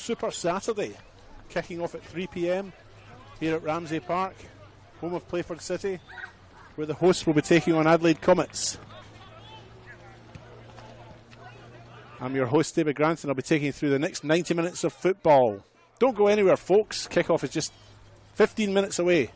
Super Saturday, kicking off at 3 p.m. here at Ramsey Park, home of Playford City, where the hosts will be taking on Adelaide Comets. I'm your host, David Grant, and I'll be taking you through the next 90 minutes of football. Don't go anywhere, folks. Kickoff is just 15 minutes away.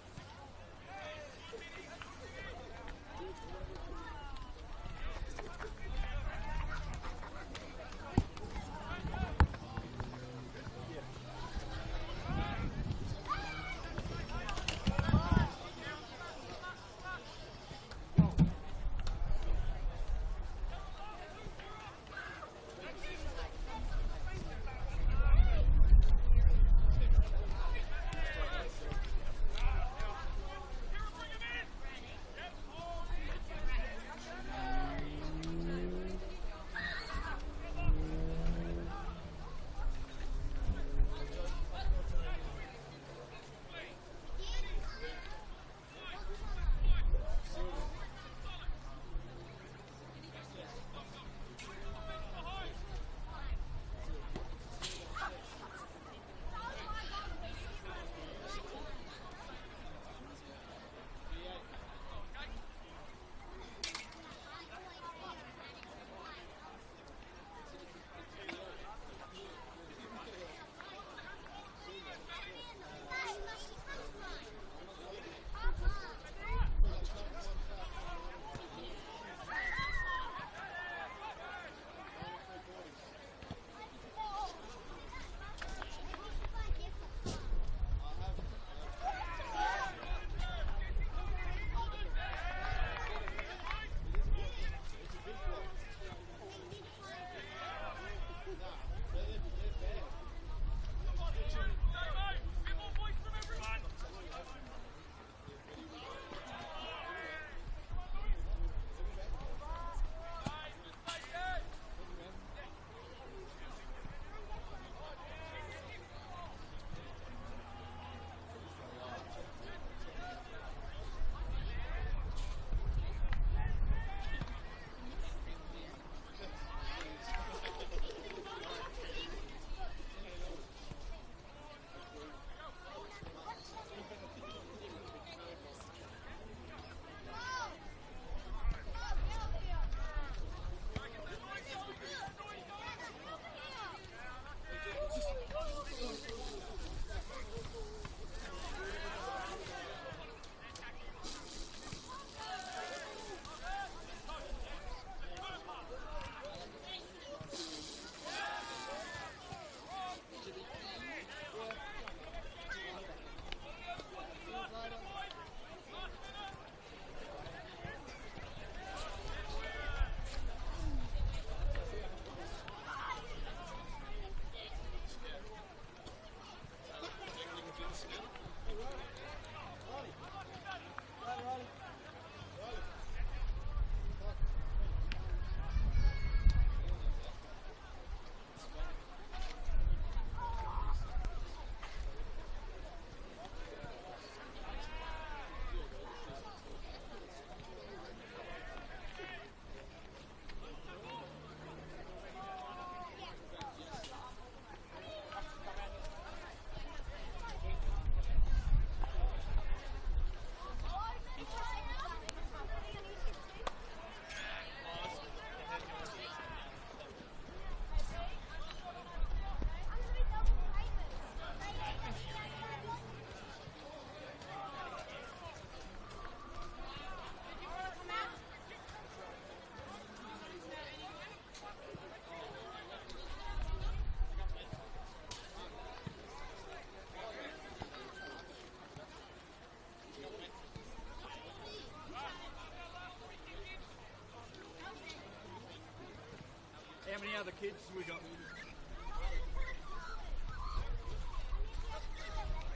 How many other kids have we got?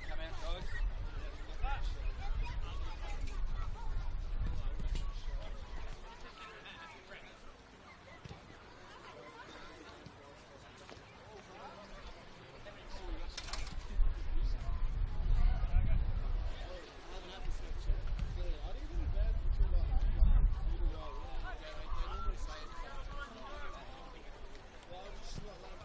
Come out, guys. Well, I'll just let them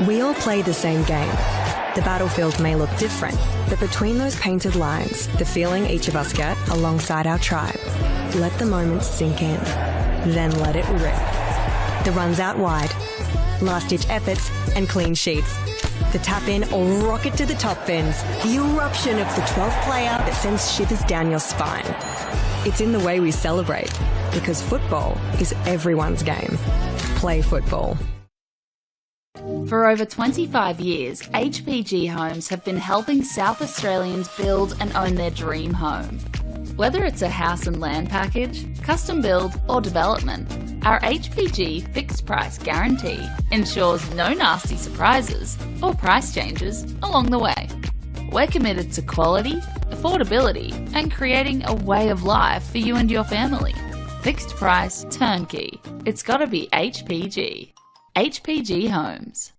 We all play the same game. The battlefield may look different, but between those painted lines, the feeling each of us get alongside our tribe. Let the moment sink in, then let it rip. The runs out wide, last-ditch efforts and clean sheets. The tap-in or rocket to the top bins. The eruption of the 12th player that sends shivers down your spine. It's in the way we celebrate, because football is everyone's game. Play football. For over 25 years, HPG Homes have been helping South Australians build and own their dream home. Whether it's a house and land package, custom build or development, our HPG fixed price guarantee ensures no nasty surprises or price changes along the way. We're committed to quality, affordability and creating a way of life for you and your family. Fixed price turnkey. It's gotta be HPG. HPG Homes.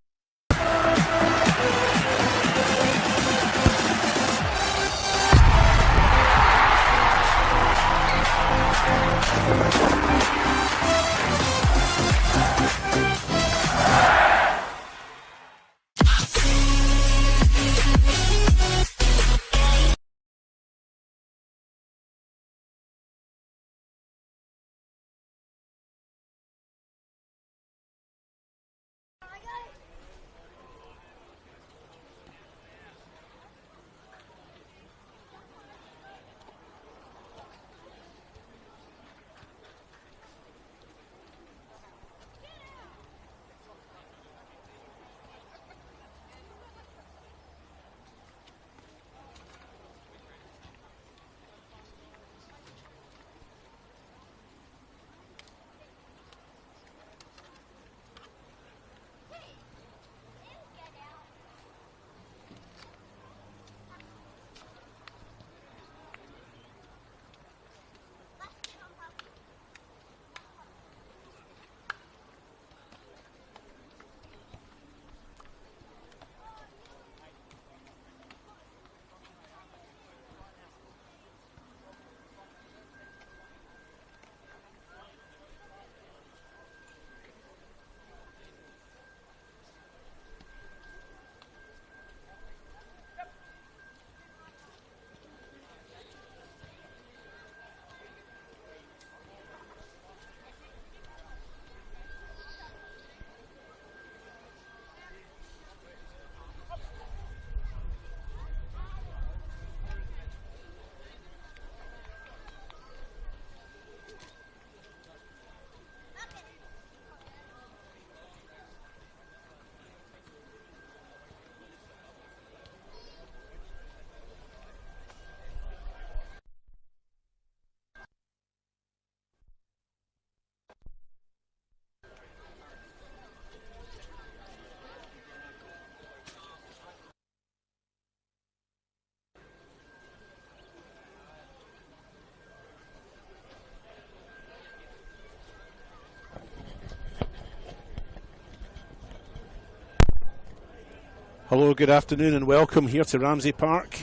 Hello, good afternoon and welcome here to Ramsey Park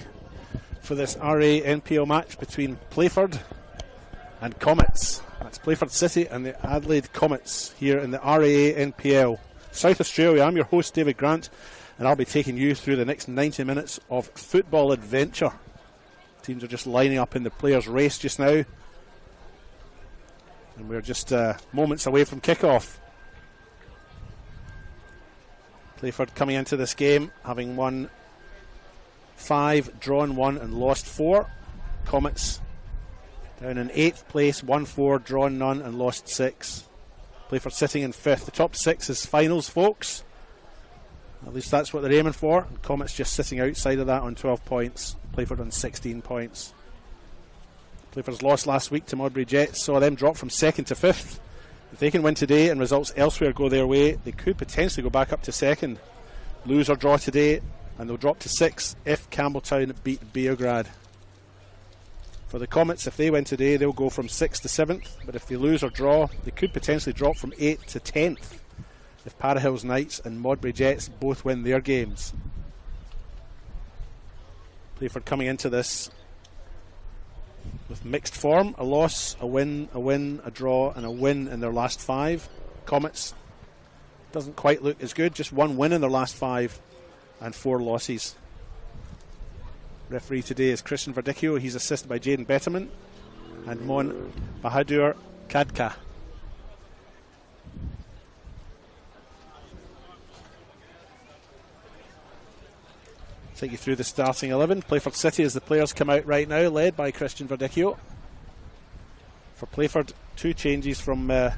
for this RA NPL match between Playford and Comets. That's Playford City and the Adelaide Comets here in the RA NPL. South Australia, I'm your host David Grant and I'll be taking you through the next 90 minutes of football adventure. Teams are just lining up in the players' race just now and we're just moments away from kick-off. Playford coming into this game having won 5, drawn 1 and lost 4. Comets down in 8th place, won 4, drawn none and lost 6. Playford sitting in 5th. The top 6 is finals, folks. At least that's what they're aiming for. And Comets just sitting outside of that on 12 points. Playford on 16 points. Playford's loss last week to Modbury Jets saw them drop from 2nd to 5th. If they can win today and results elsewhere go their way, they could potentially go back up to 2nd. Lose or draw today, and they'll drop to 6th if Campbelltown beat Beograd. For the Comets, if they win today, they'll go from 6th to 7th, but if they lose or draw, they could potentially drop from 8th to 10th if Parahills Knights and Modbury Jets both win their games. Playford coming into this with mixed form, a loss, a win, a draw and a win in their last 5. Comets doesn't quite look as good. Just 1 win in their last 5 and 4 losses. Referee today is Christian Verdicchio. He's assisted by Jaden Betterman and Mon Bahadur Kadka. Take you through the starting 11. Playford City as the players come out right now, led by Christian Verdicchio. For Playford, 2 changes from their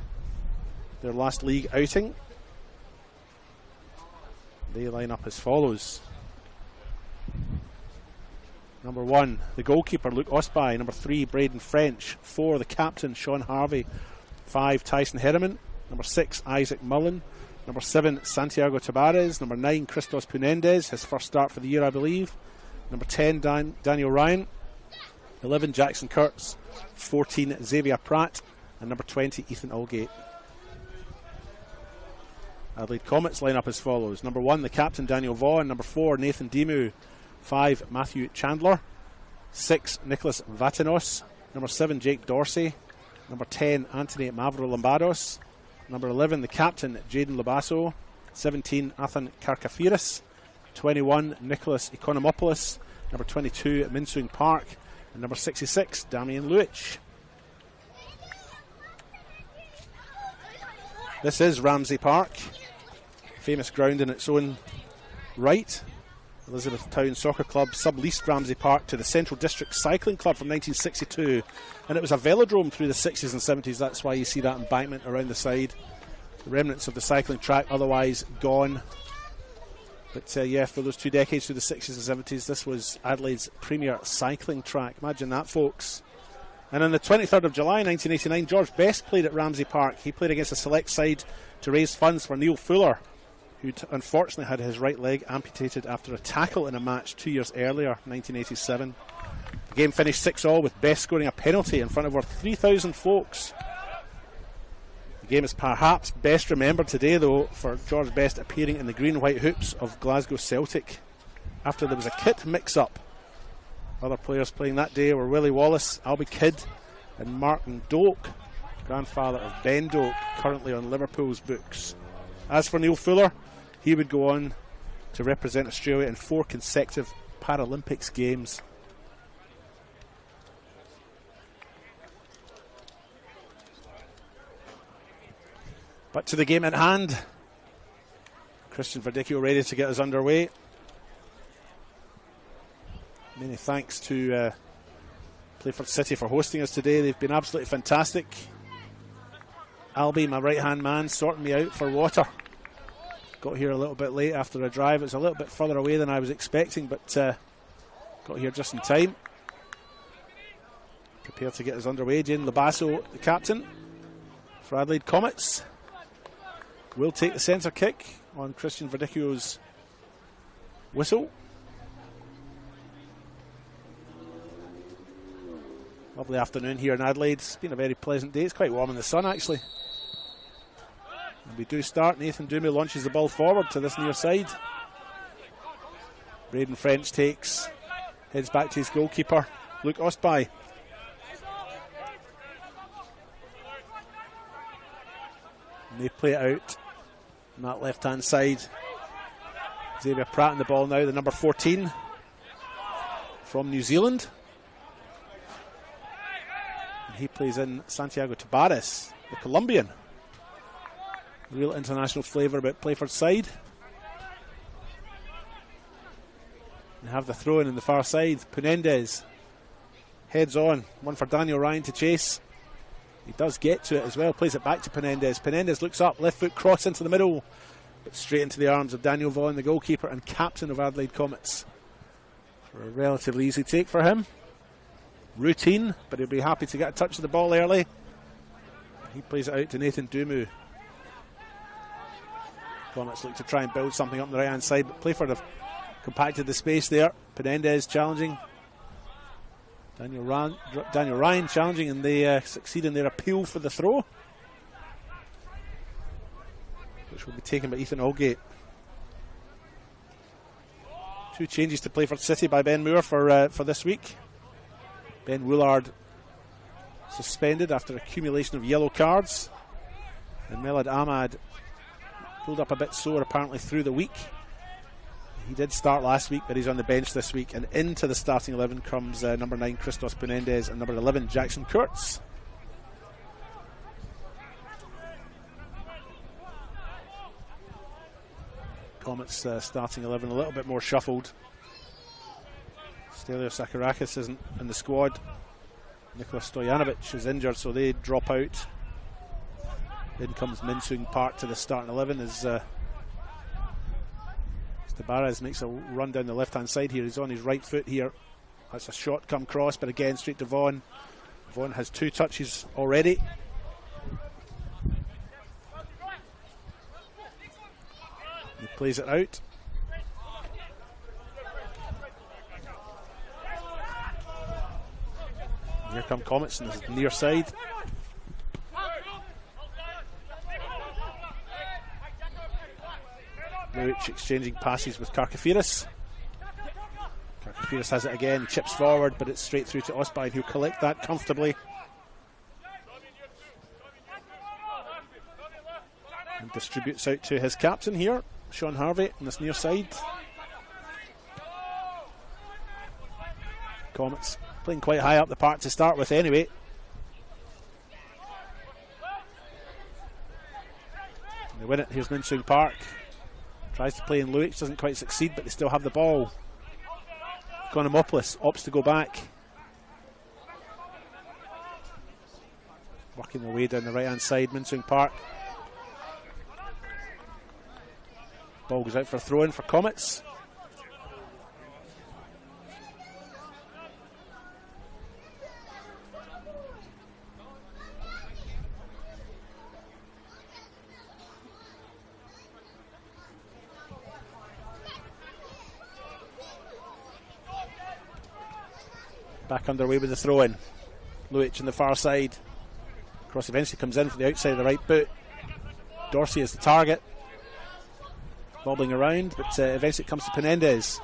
last league outing. They line up as follows. Number 1, the goalkeeper, Luke Osby. Number 3, Braden French. 4, the captain, Sean Harvey. 5, Tyson Herriman. Number 6, Isaac Mullen. Number 7, Santiago Tabares. Number 9, Christos Punendez, his first start for the year, I believe. Number 10, Daniel Ryan. 11, Jackson Kurtz. 14, Xavier Pratt. And number 20, Ethan Allgate. Adelaide Comets line up as follows. Number 1, the captain, Daniel Vaughan. Number 4, Nathan Dimu. 5, Matthew Chandler. 6, Nicholas Vatinos. Number 7, Jake Dorsey. Number 10, Anthony Mavro-Lombardos. Number 11, the captain, Jaden Labasso. 17, Athan Karkafiris. 21, Nicholas Economopoulos. Number 22, Minsung Park. And number 66, Damian Luich. This is Ramsey Park, famous ground in its own right. Elizabethtown Soccer Club subleased Ramsey Park to the Central District Cycling Club from 1962, and it was a velodrome through the 60s and 70s. That's why you see that embankment around the side. The remnants of the cycling track otherwise gone. But yeah, for those 2 decades through the 60s and 70s, this was Adelaide's premier cycling track. Imagine that, folks. And on the 23rd of July 1989, George Best played at Ramsey Park. He played against a select side to raise funds for Neil Fuller, who unfortunately had his right leg amputated after a tackle in a match 2 years earlier, 1987. The game finished 6-6 with Best scoring a penalty in front of over 3,000 folks. The game is perhaps best remembered today, though, for George Best appearing in the green and white hoops of Glasgow Celtic after there was a kit mix-up. Other players playing that day were Willie Wallace, Albie Kidd and Martin Doak, grandfather of Ben Doak, currently on Liverpool's books. As for Neil Fuller, he would go on to represent Australia in 4 consecutive Paralympics games. But to the game at hand. Christian Verdicchio ready to get us underway. Many thanks to Playford City for hosting us today. They've been absolutely fantastic. Albie, my right hand man, sorting me out for water. Got here a little bit late after a drive. It was a little bit further away than I was expecting, but got here just in time. Prepared to get us underway. Jane Labasso, the captain for Adelaide Comets, will take the centre kick on Christian Verdicchio's whistle. Lovely afternoon here in Adelaide. It's been a very pleasant day. It's quite warm in the sun, actually. And we do start. Nathan Dumu launches the ball forward to this near side. Braden French takes, heads back to his goalkeeper, Luke Ostby. And they play it out on that left-hand side. Xavier Pratt in the ball now, the number 14 from New Zealand. He plays in Santiago Tabares, the Colombian. Real international flavour about Playford's side. They have the throw in the far side. Punendez heads on. One for Daniel Ryan to chase. He does get to it as well. Plays it back to Punendez. Punendez looks up. Left foot cross into the middle. But straight into the arms of Daniel Vaughan, the goalkeeper and captain of Adelaide Comets. For a relatively easy take for him. Routine, but he'll be happy to get a touch of the ball early. He plays it out to Nathan Dumu. Comets look to try and build something up on the right hand side, but Playford have compacted the space there. Punendez challenging. Daniel Ryan challenging, and they succeed in their appeal for the throw, which will be taken by Ethan Allgate. 2 changes to Playford City by Ben Moore for this week. Ben Woolard suspended after accumulation of yellow cards, and Melad Ahmad pulled up a bit sore apparently through the week. He did start last week, but he's on the bench this week. And into the starting 11 comes number 9 Christos Penendez and number 11 Jackson Kurtz. Comets starting 11 a little bit more shuffled. Stelios Sakarakis isn't in the squad. Nicholas Stojanovic is injured, so they drop out. In comes Minsung Park to the starting 11 as Tabarez makes a run down the left hand side here. He's on his right foot here. That's a shot come cross, but again straight to Vaughan. Vaughan has 2 touches already. He plays it out. Here come Comets on the near side. Luic exchanging passes with Karkafiris. Karkafiris has it again, chips forward, but it's straight through to Osbine, who'll collect that comfortably. And distributes out to his captain here, Sean Harvey, on this near side. Comets playing quite high up the park to start with anyway. And they win it. Here's Minsung Park. Tries to play in Luic, doesn't quite succeed, but they still have the ball. Konomopoulos opts to go back. Working their way down the right hand side, Minsung Park. Ball goes out for a throw in for Comets. Back underway with the throw in. Luic on the far side. Cross eventually comes in for the outside of the right boot. Dorsey is the target. Bobbling around, but eventually it comes to Penendez.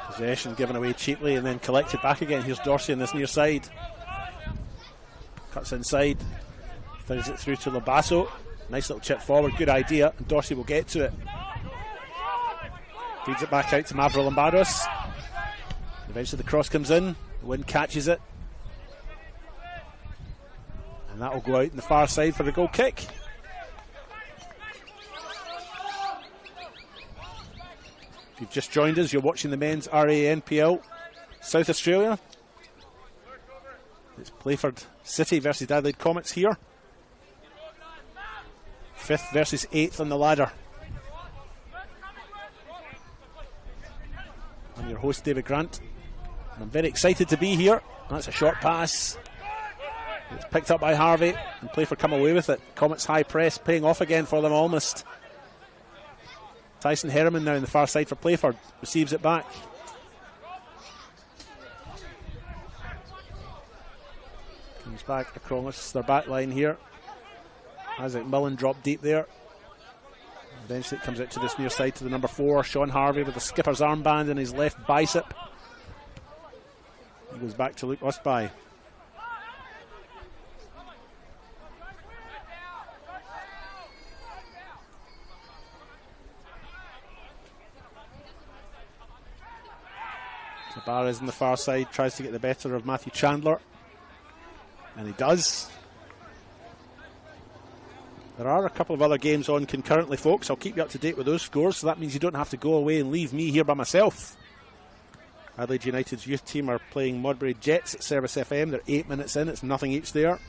Possession given away cheaply and then collected back again. Here's Dorsey on this near side. Cuts inside. Throws it through to Labasso. Nice little chip forward, good idea. And Dorsey will get to it. Feeds it back out to Mavro Lombardos. Eventually the cross comes in. The wind catches it. And that will go out in the far side for the goal kick. If you've just joined us, you're watching the men's RANPL South Australia. It's Playford City versus Adelaide Comets here. 5th versus 8th on the ladder. I'm your host, David Grant, and I'm very excited to be here. That's a short pass. It's picked up by Harvey, and Playford come away with it. Comets high press paying off again for them almost. Tyson Herriman now in the far side for Playford. Receives it back. Comes back across their back line here. Isaac Millen dropped deep there. Eventually it comes out to this near side to the number 4, Sean Harvey, with the skipper's armband in his left bicep. He goes back to Luke Osby. Tabarez on the far side tries to get the better of Matthew Chandler, and he does. There are a couple of other games on concurrently, folks. I'll keep you up to date with those scores, so that means you don't have to go away and leave me here by myself. Adelaide United's youth team are playing Modbury Jets at Service FM. They're 8 minutes in, it's nothing each there.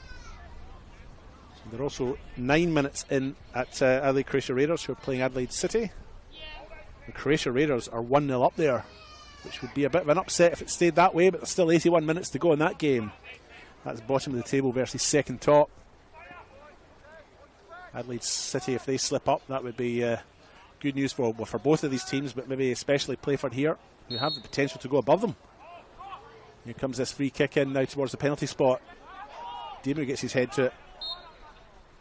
They're also 9 minutes in at Adelaide Croatia Raiders, who are playing Adelaide City. The Croatia Raiders are 1-0 up there, which would be a bit of an upset if it stayed that way, but there's still 81 minutes to go in that game. That's bottom of the table versus second top. Adelaide City, if they slip up, that would be good news for both of these teams, but maybe especially Playford here, who have the potential to go above them. Here comes this free kick in now towards the penalty spot. Demu gets his head to it.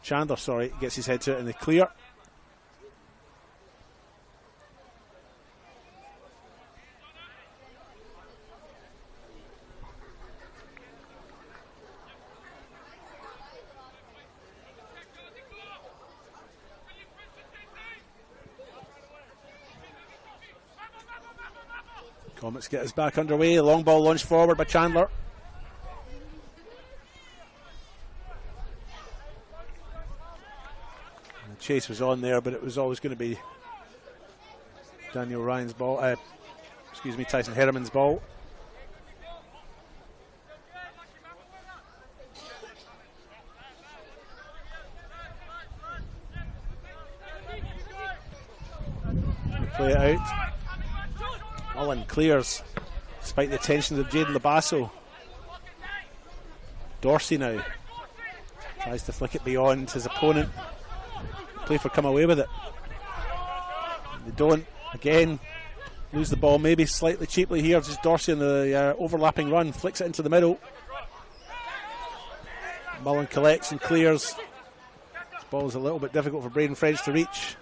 Chandler, sorry, gets his head to it in the clear. Comets get us back underway. Long ball launched forward by Chandler. And the chase was on there, but it was always going to be Daniel Ryan's ball. Tyson Herriman's ball. Play it out. Mullen clears despite the attentions of Jaden Labasso. Dorsey now tries to flick it beyond his opponent. Playford come away with it. They don't. Again, lose the ball maybe slightly cheaply here. Just Dorsey on the overlapping run. Flicks it into the middle. Mullen collects and clears. This ball is a little bit difficult for Braden French to reach.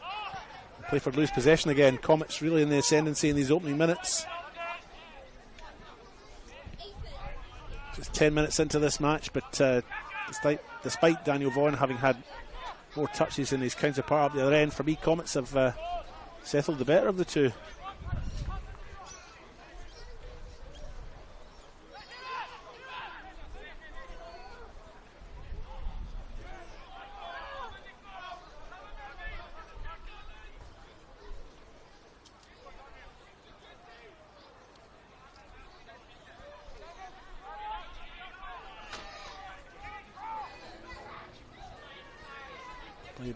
Playford lose possession again. Comets really in the ascendancy in these opening minutes. Just 10 minutes into this match, but despite Daniel Vaughan having had more touches than his counterpart up the other end, for me, Comets have settled the better of the two.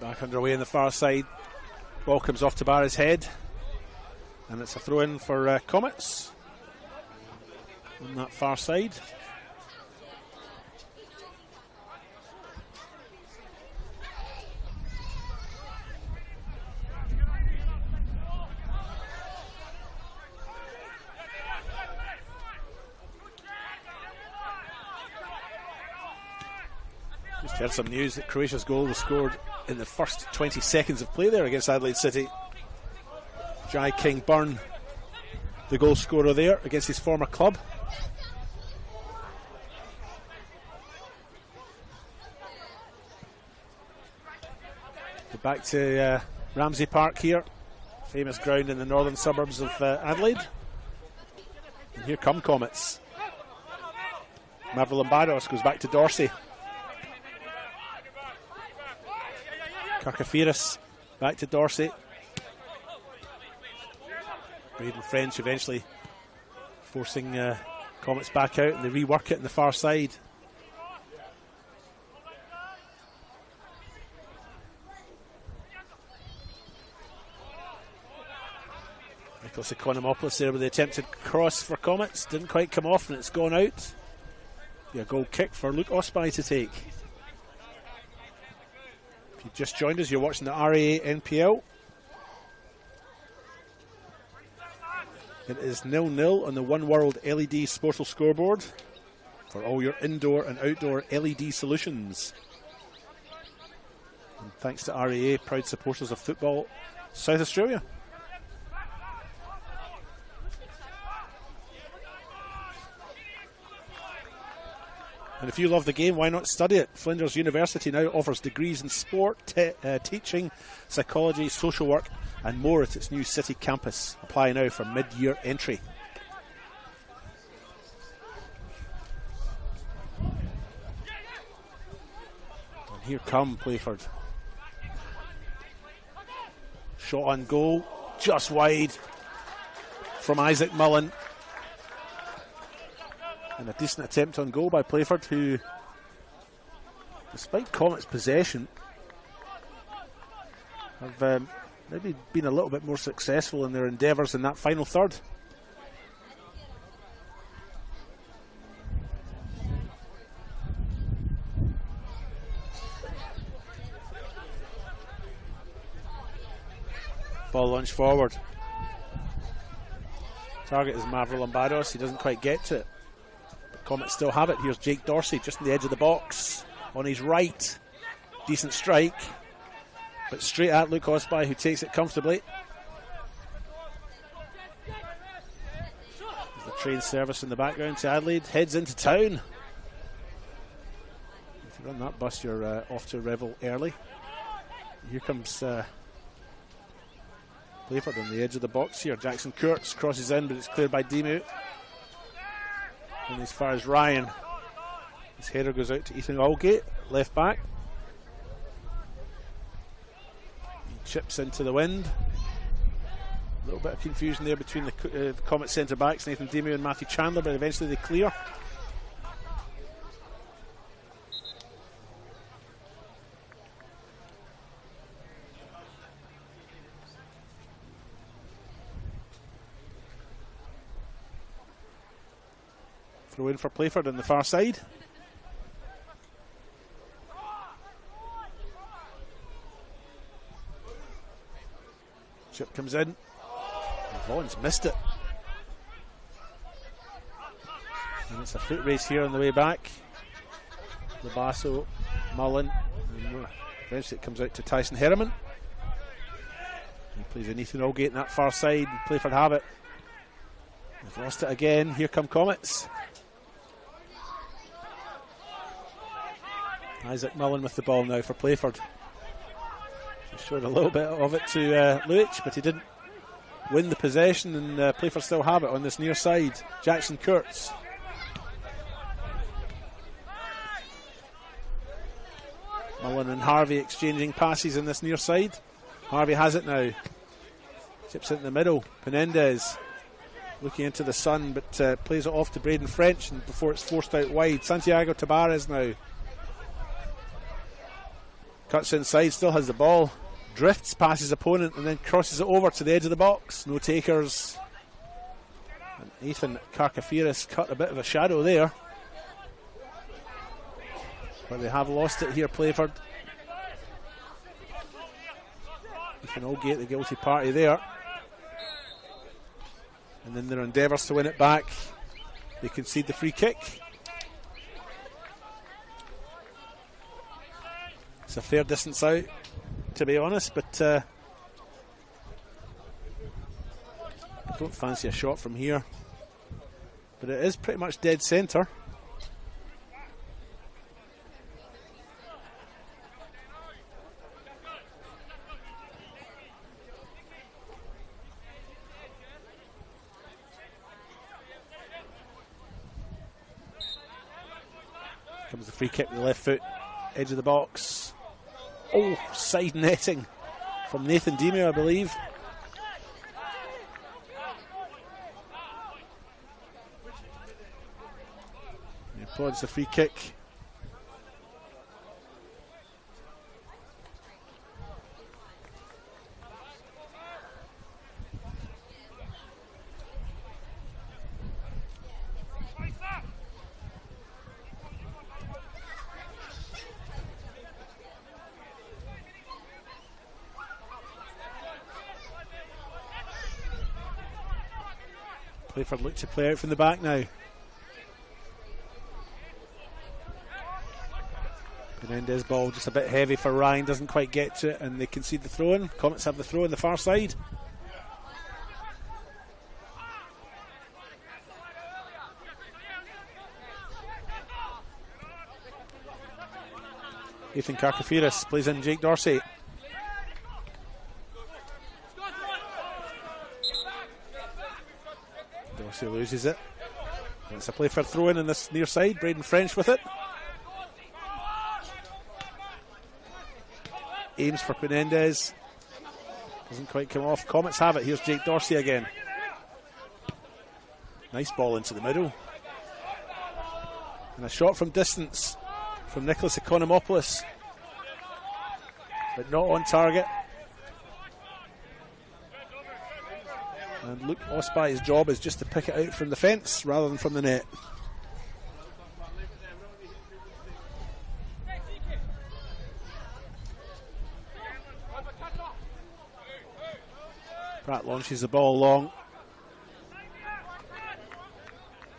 Back underway on the far side. Ball comes off to Barra's head, and it's a throw in for Comets on that far side. Just heard some news that Croatia's goal was scored in the first 20 seconds of play there against Adelaide City. Jai King Byrne, the goal scorer there against his former club. Back to Ramsey Park here, famous ground in the northern suburbs of Adelaide. And here come Comets. Mavrolambados goes back to Dorsey. Karkafiris back to Dorsey. Braden French eventually forcing Comets back out, and they rework it on the far side. Nicholas Economopoulos there with the attempted cross for Comets. Didn't quite come off, and it's gone out. Be a goal kick for Luke Osby to take. If you've just joined us, you're watching the RAA NPL. It is 0-0 on the One World LED Sportal scoreboard for all your indoor and outdoor LED solutions. And thanks to RAA, proud supporters of football South Australia. And if you love the game, why not study it? Flinders University now offers degrees in sport, teaching, psychology, social work and more at its new city campus. Apply now for mid-year entry. And here come Playford. Shot on goal, just wide from Isaac Mullen. And a decent attempt on goal by Playford, who, despite Comets' possession, have maybe been a little bit more successful in their endeavours in that final third. Ball launched forward. Target is Mavrolambados. He doesn't quite get to it. Comets still have it. Here's Jake Dorsey just on the edge of the box on his right. Decent strike, but straight at Luke Osby, who takes it comfortably. There's the train service in the background to Adelaide, heads into town. If you're on that bus, you're off to revel early. Here comes Playford on the edge of the box here. Jackson Kurtz crosses in, but it's cleared by Demu. And as far as Ryan, his header goes out to Ethan Aldgate, left back. He chips into the wind. A little bit of confusion there between the Comets centre backs, Nathan Demu and Matthew Chandler, but eventually they clear. Throw in for Playford on the far side. Chip comes in. Vaughan's missed it. And it's a foot race here on the way back. Labasso, Mullen. And eventually it comes out to Tyson Herriman. He plays in Ethan Aldgate on that far side. Playford have it. They've lost it again. Here come Comets. Isaac Mullen with the ball now for Playford. Just showed a little bit of it to Luich, but he didn't win the possession, and Playford still have it on this near side. Jackson Kurtz. Mullen and Harvey exchanging passes on this near side. Harvey has it now. Chips it in the middle. Penendez looking into the sun, but plays it off to Braden French, and before it's forced out wide. Santiago Tabares now. Cuts inside, still has the ball. Drifts past his opponent and then crosses it over to the edge of the box. No takers. And Ethan Karkafiris cut a bit of a shadow there. But they have lost it here, Playford. Ethan Aldgate, the guilty party there. And then their endeavours to win it back. They concede the free kick. It's a fair distance out, to be honest, but I don't fancy a shot from here. But it is pretty much dead centre. Comes the free kick with the left foot, edge of the box. Oh, side netting from Nathan Demu, I believe. He applauds the free kick. Playford look to play out from the back now. Penendez ball just a bit heavy for Ryan, doesn't quite get to it, and they concede the throw in. Comets have the throw on the far side. Ethan Karkafiris plays in Jake Dorsey. Dorsey loses it. And it's a play for throw in this near side. Braden French with it. Aims for Penendez. Doesn't quite come off. Comets have it. Here's Jake Dorsey again. Nice ball into the middle. And a shot from distance from Nicholas Economopoulos. But not on target. And Luke Ospey's job is just to pick it out from the fence rather than from the net. Pratt launches the ball long.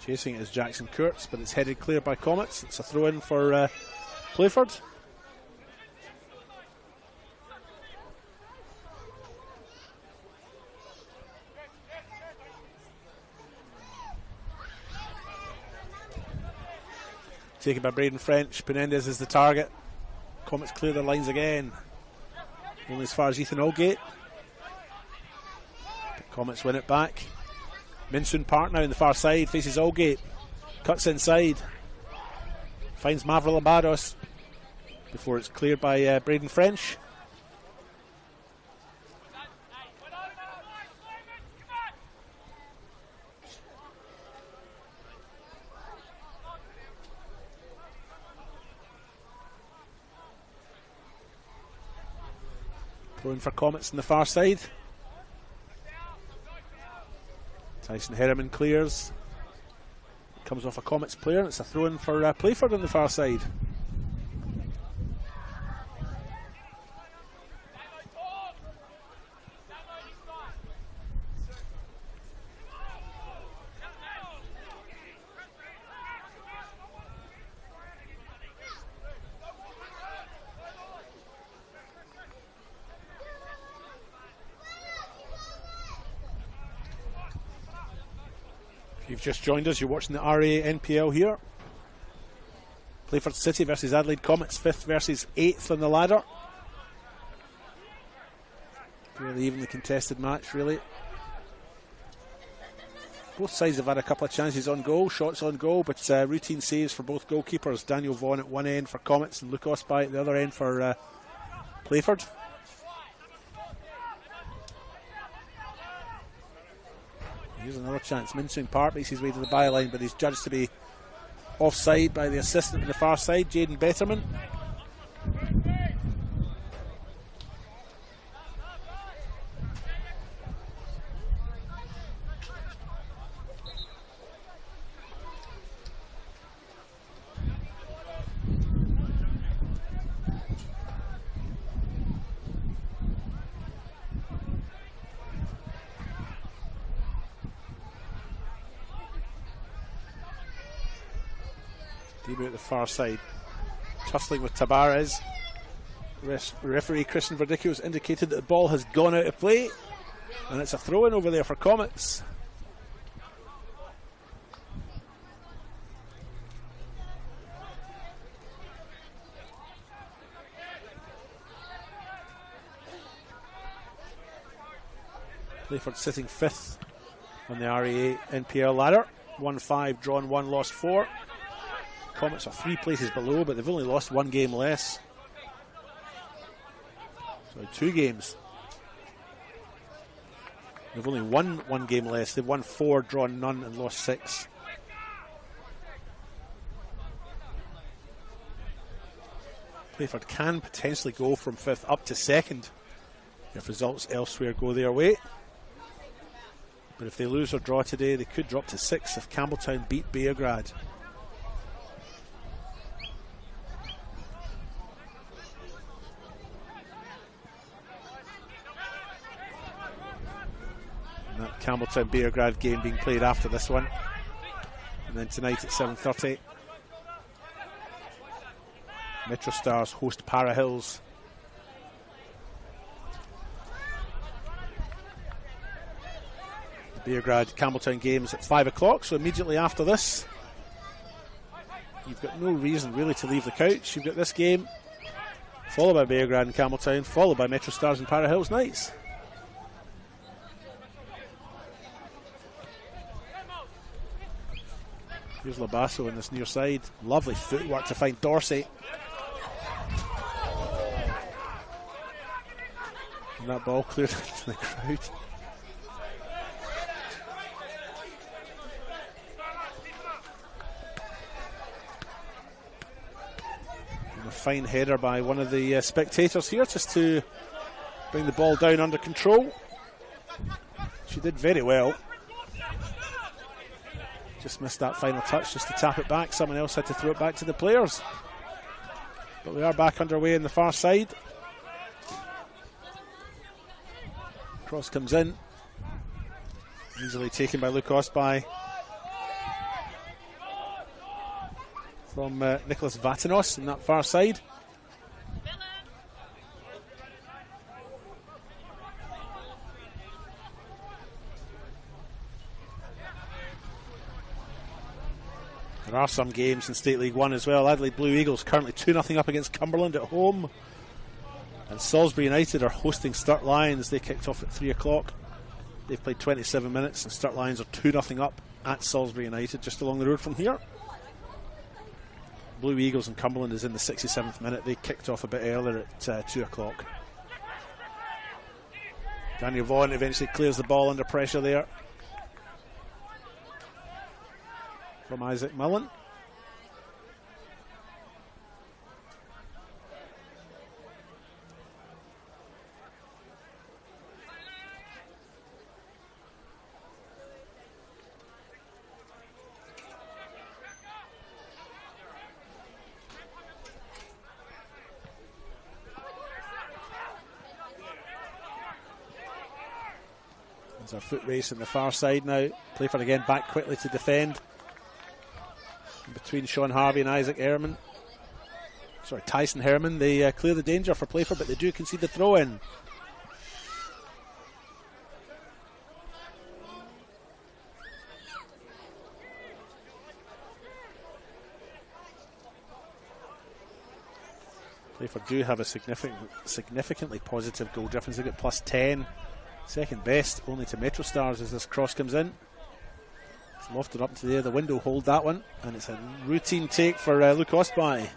Chasing it is Jackson Kurtz, but it's headed clear by Comets. It's a throw in for Playford. Taken by Braden French. Penendez is the target. Comets clear their lines again. Only as far as Ethan Aldgate. Comets win it back. Minsoon Park now on the far side, faces Aldgate. Cuts inside. Finds Maverick Labados before it's cleared by Braden French. Throwing for Comets on the far side. Tyson Herriman clears. Comes off a Comets player, and it's a throw-in for Playford on the far side. If you've just joined us, you're watching the RA NPL here. Playford City versus Adelaide Comets, 5th versus 8th on the ladder. Really evenly contested match, really. Both sides have had a couple of chances on goal, shots on goal, but routine saves for both goalkeepers. Daniel Vaughan at one end for Comets and Luke Osby at the other end for Playford. Here's another chance. Minsoon Park makes his way to the byline, but he's judged to be offside by the assistant on the far side, Jaden Betterman. Debut at the far side, tussling with Tabarez. Referee Christian Verdicchio has indicated that the ball has gone out of play, and it's a throw-in over there for Comets. Playford sitting 5th on the RAA NPL ladder. 1-5, drawn 1, lost 4. Comets are 3 places below, but they've only lost 1 game less. So 2 games. They've only won 1 game less. They've won 4, drawn none, and lost 6. Playford can potentially go from 5th up to 2nd if results elsewhere go their way. But if they lose or draw today, they could drop to 6th if Campbelltown beat Beograd. And that Campbelltown Beograd game being played after this one. And then tonight at 7:30, Metro Stars host Para Hills. The Beograd Campbelltown games at 5 o'clock, so immediately after this, you've got no reason really to leave the couch. You've got this game, followed by Beograd and Campbelltown, followed by Metro Stars and Para Hills Knights. Here's Labasso on this near side. Lovely footwork to find Dorsey. And that ball cleared into the crowd. And a fine header by one of the spectators here just to bring the ball down under control. She did very well. Just missed that final touch just to tap it back. Someone else had to throw it back to the players. But we are back underway on the far side. Cross comes in. Easily taken by Luke Osby. From Nicholas Vatanos on that far side. There are some games in State League 1 as well. Adelaide Blue Eagles currently 2-0 up against Cumberland at home. And Salisbury United are hosting Sturt Lions. They kicked off at 3 o'clock. They've played 27 minutes and Sturt Lions are 2-0 up at Salisbury United, just along the road from here. Blue Eagles and Cumberland is in the 67th minute. They kicked off a bit earlier at 2 o'clock. Daniel Vaughan eventually clears the ball under pressure there from Isaac Mullen. There's a foot race on the far side now. Playford again back quickly to defend. In between Sean Harvey and Tyson Herman. They clear the danger for Playford, but they do concede the throw in. Playford do have a significantly positive goal difference. They get plus 10. Second best only to Metro Stars as this cross comes in. It's lofted up to there. The window hold that one, and it's a routine take for Luke Ostby.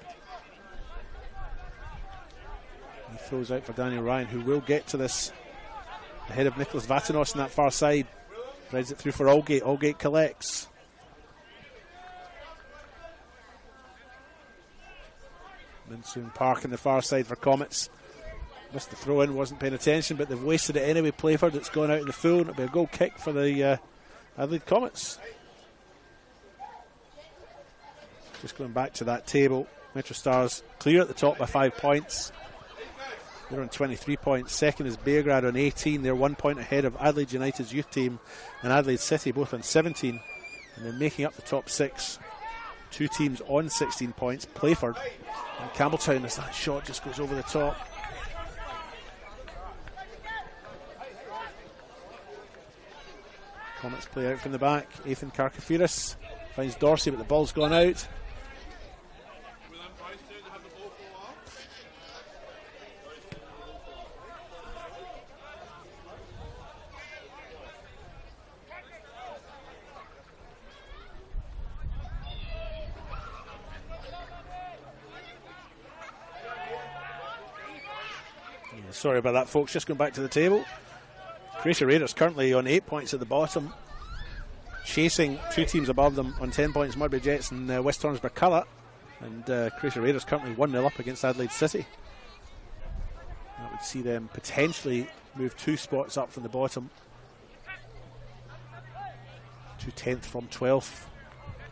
He throws out for Daniel Ryan, who will get to this ahead of Nicholas Vatanos on that far side. Threads it through for Aldgate. Aldgate collects. Minsoon Park on the far side for Comets. Missed the throw in, wasn't paying attention, but they've wasted it anyway. Playford, it's gone out in the full, and it'll be a goal kick for the Adelaide Comets. Just going back to that table, Metro Stars clear at the top by 5 points. They're on 23 points. Second is Beograd on 18. They're 1 point ahead of Adelaide United's youth team and Adelaide City, both on 17. And then making up the top 6, 2 teams on 16 points, Playford and Campbelltown, as that shot just goes over the top. Comets play out from the back. Ethan Karkafiris finds Dorsey, but the ball's gone out. Yeah, sorry about that, folks. Just going back to the table. Croatia Raiders currently on 8 points at the bottom, chasing 2 teams above them on 10 points, Mudbury Jets and West Hornsby Colour. And Croatia Raiders currently 1-0 up against Adelaide City. That would see them potentially move 2 spots up from the bottom to 10th from 12th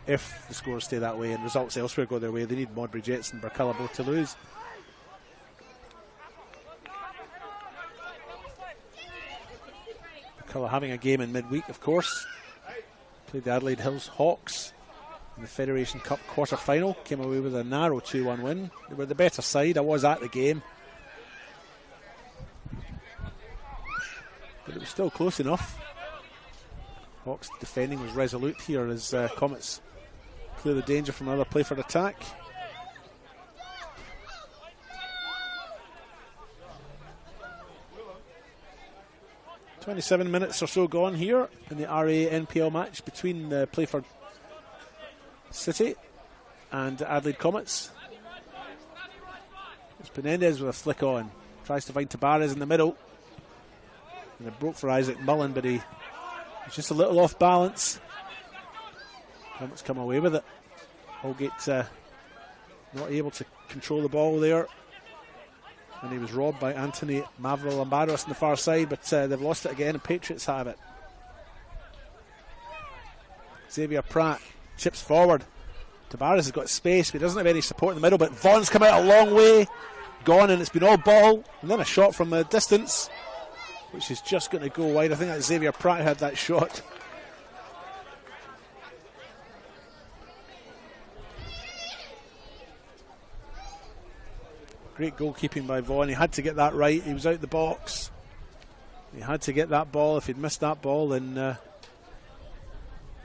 if the scores stay that way and results elsewhere go their way. They need Mudbury Jets and Burkalla both to lose. Burkalla having a game in midweek, of course. Played the Adelaide Hills Hawks in the Federation Cup quarter-final. Came away with a narrow 2-1 win. They were the better side. I was at the game, but it was still close enough. Hawks defending was resolute here as Comets clear the danger from another Playford attack. "27 minutes or so gone here in the RA NPL match between Playford City and Adelaide Comets. It's Penendez with a flick on. Tries to find Tabarez in the middle. And it broke for Isaac Mullen, but he's just a little off balance. Comets come away with it. Holgate not able to control the ball there. And he was robbed by Anthony Mavro-Lambados on the far side, but they've lost it again and Patriots have it. Xavier Pratt chips forward. Tabarez has got space, but he doesn't have any support in the middle, but Vaughan's come out a long way. Gone, and it's been all ball. And then a shot from a distance, which is just going to go wide. I think that Xavier Pratt had that shot. Great goalkeeping by Vaughan. He had to get that right. He was out the box. He had to get that ball. If he'd missed that ball, then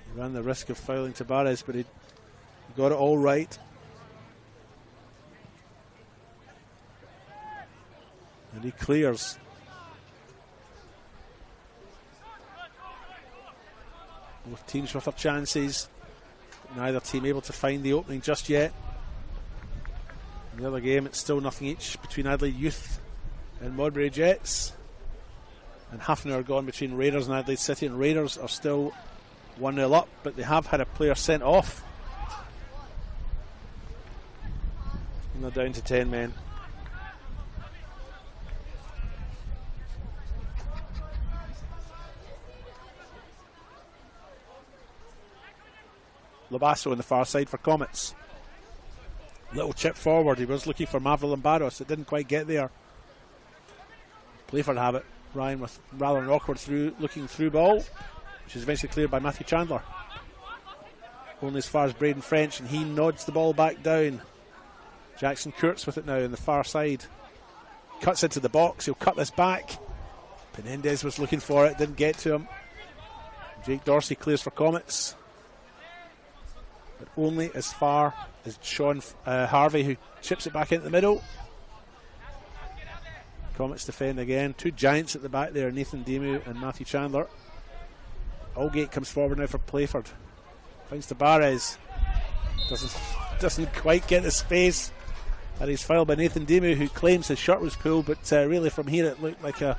he ran the risk of fouling Tabarez, but he got it all right. And he clears. Both teams with their chances. Neither team able to find the opening just yet. In the other game, it's still nothing each between Adelaide Youth and Modbury Jets. And half an hour gone between Raiders and Adelaide City, and Raiders are still 1-0 up, but they have had a player sent off. And they're down to 10 men. Labasso on the far side for Comets. Little chip forward. He was looking for Maverick Barros. It didn't quite get there. Playford have it. Ryan with rather an awkward looking through ball, which is eventually cleared by Matthew Chandler. Only as far as Braden French, and he nods the ball back down. Jackson Kurtz with it now on the far side. Cuts into the box. He'll cut this back. Penendez was looking for it. Didn't get to him. Jake Dorsey clears for Comets. But only as far as Sean Harvey, who chips it back into the middle. Comets defend again. Two giants at the back there, Nathan Demu and Matthew Chandler. Aldgate comes forward now for Playford. Finds Tabarez. Doesn't quite get the space. And he's fouled by Nathan Demu, who claims his shirt was pulled, but really from here it looked like an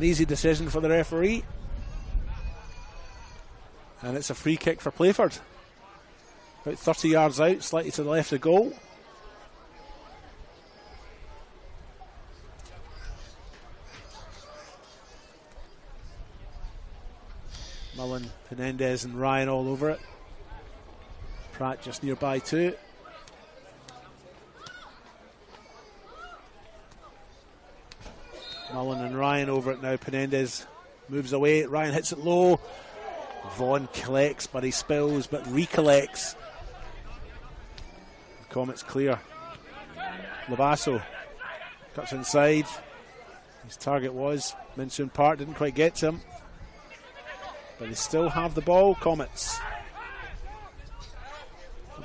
easy decision for the referee. And it's a free kick for Playford. About 30 yards out, slightly to the left of goal. Mullen, Penendez and Ryan all over it. Pratt just nearby too. Mullen and Ryan over it now. Penendez moves away. Ryan hits it low. Vaughan collects, but he spills, but recollects. The Comets clear. Labasso cuts inside. His target was Minsoon Park. Didn't quite get to him. But they still have the ball, Comets.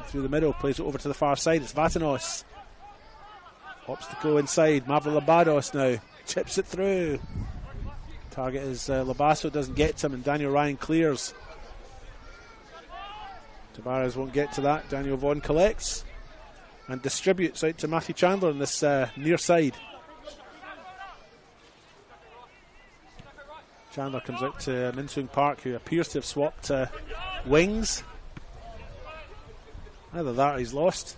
Through the middle, plays it over to the far side. It's Vatanos. Opts to go inside. Maverick Labados now. Chips it through. Target is Labasso, doesn't get to him, and Daniel Ryan clears. Tabarez won't get to that. Daniel Vaughan collects and distributes out to Matthew Chandler on this near side. Chandler comes out to Minsoon Park, who appears to have swapped wings. Either that or he's lost.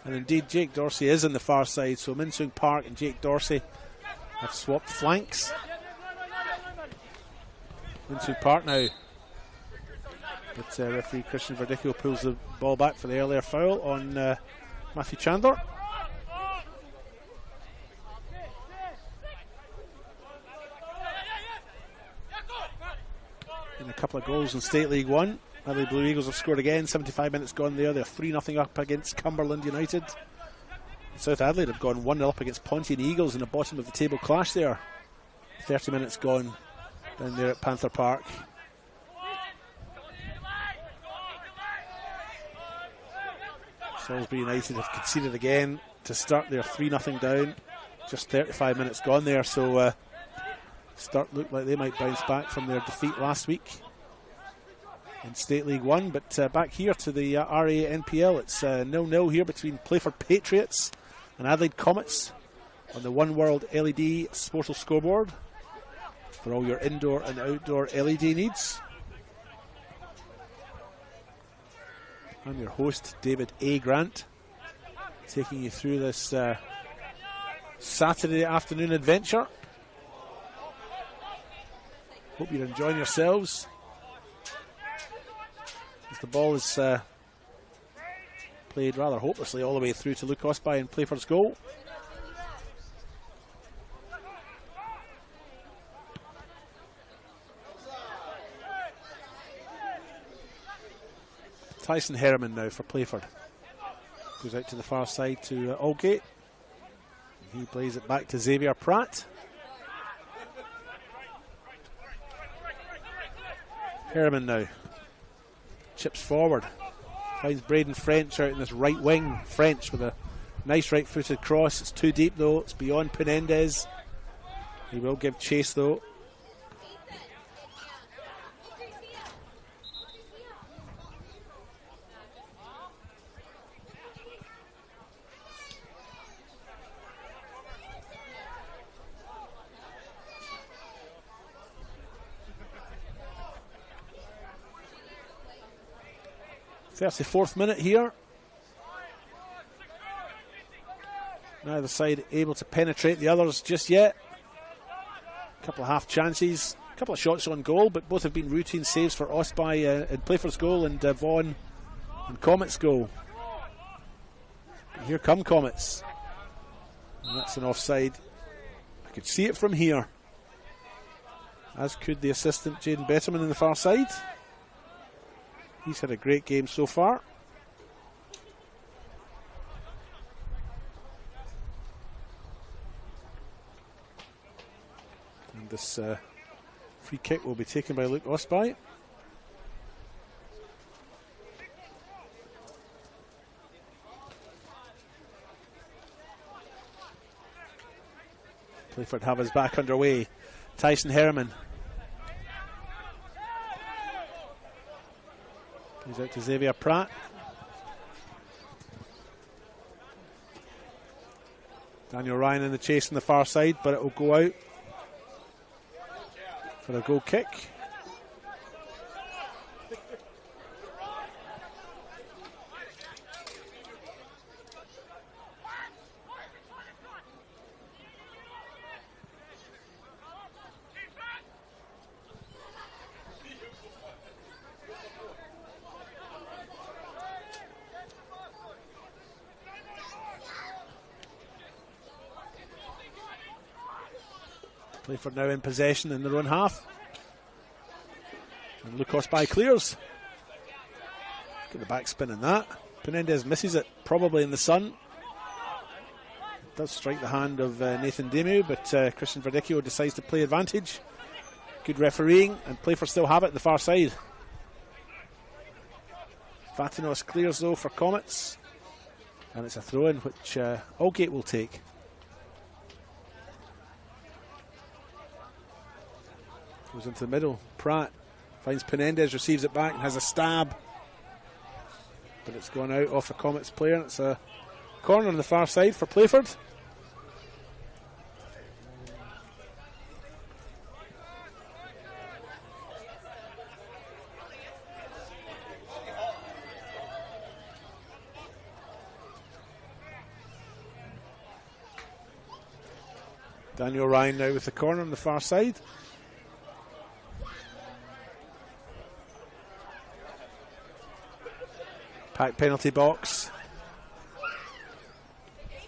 And indeed Jake Dorsey is on the far side, so Minsoon Park and Jake Dorsey have swapped flanks. Minsoon Park now. But referee Christian Verdicchio pulls the ball back for the earlier foul on Matthew Chandler. And a couple of goals in State League 1. Adelaide Blue Eagles have scored again. 75 minutes gone there. They're 3-0 up against Cumberland United. South Adelaide have gone 1-0 up against Pontian Eagles in the bottom of the table clash there. 30 minutes gone down there at Panther Park. Salisbury United have conceded again to start their 3-0 down. Just 35 minutes gone there, so Sturt looked like they might bounce back from their defeat last week in State League 1. But back here to the RA NPL, it's 0-0 here between Playford Patriots and Adelaide Comets on the One World LED Sportal Scoreboard for all your indoor and outdoor LED needs. I'm your host, David A. Grant, taking you through this Saturday afternoon adventure. Hope you're enjoying yourselves as the ball is played rather hopelessly all the way through to Luke Osby in Playford's goal. Tyson Herriman now for Playford. Goes out to the far side to Aldgate. He plays it back to Xavier Pratt. Herriman now chips forward, finds Braden French out in this right wing. French with a nice right footed cross. It's too deep though, it's beyond Penendez. He will give chase though. 34th minute here. Neither side able to penetrate the others just yet. A couple of half chances, a couple of shots on goal, but both have been routine saves for Osby in Playford's goal and Vaughan and Comets' goal. But here come Comets. And that's an offside. I could see it from here, as could the assistant Jaden Betterman on the far side. He's had a great game so far. And this free kick will be taken by Luke Osby. Playford have his back underway. Tyson Herman. He's out to Xavier Pratt. Daniel Ryan in the chase on the far side, but it will go out for a goal kick. Playford now in possession in their own half. And Luke Osby clears. Get the back spin in that. Penendez misses it, probably in the sun. It does strike the hand of Nathan Demu, but Christian Verdicchio decides to play advantage. Good refereeing, and Playford still have it on the far side. Vatinos clears though for Comets. And it's a throw-in which Aldgate will take. Goes into the middle. Pratt finds Penendez, receives it back and has a stab. But it's gone out off the Comets player. It's a corner on the far side for Playford. Daniel Ryan now with the corner on the far side. Packed penalty box.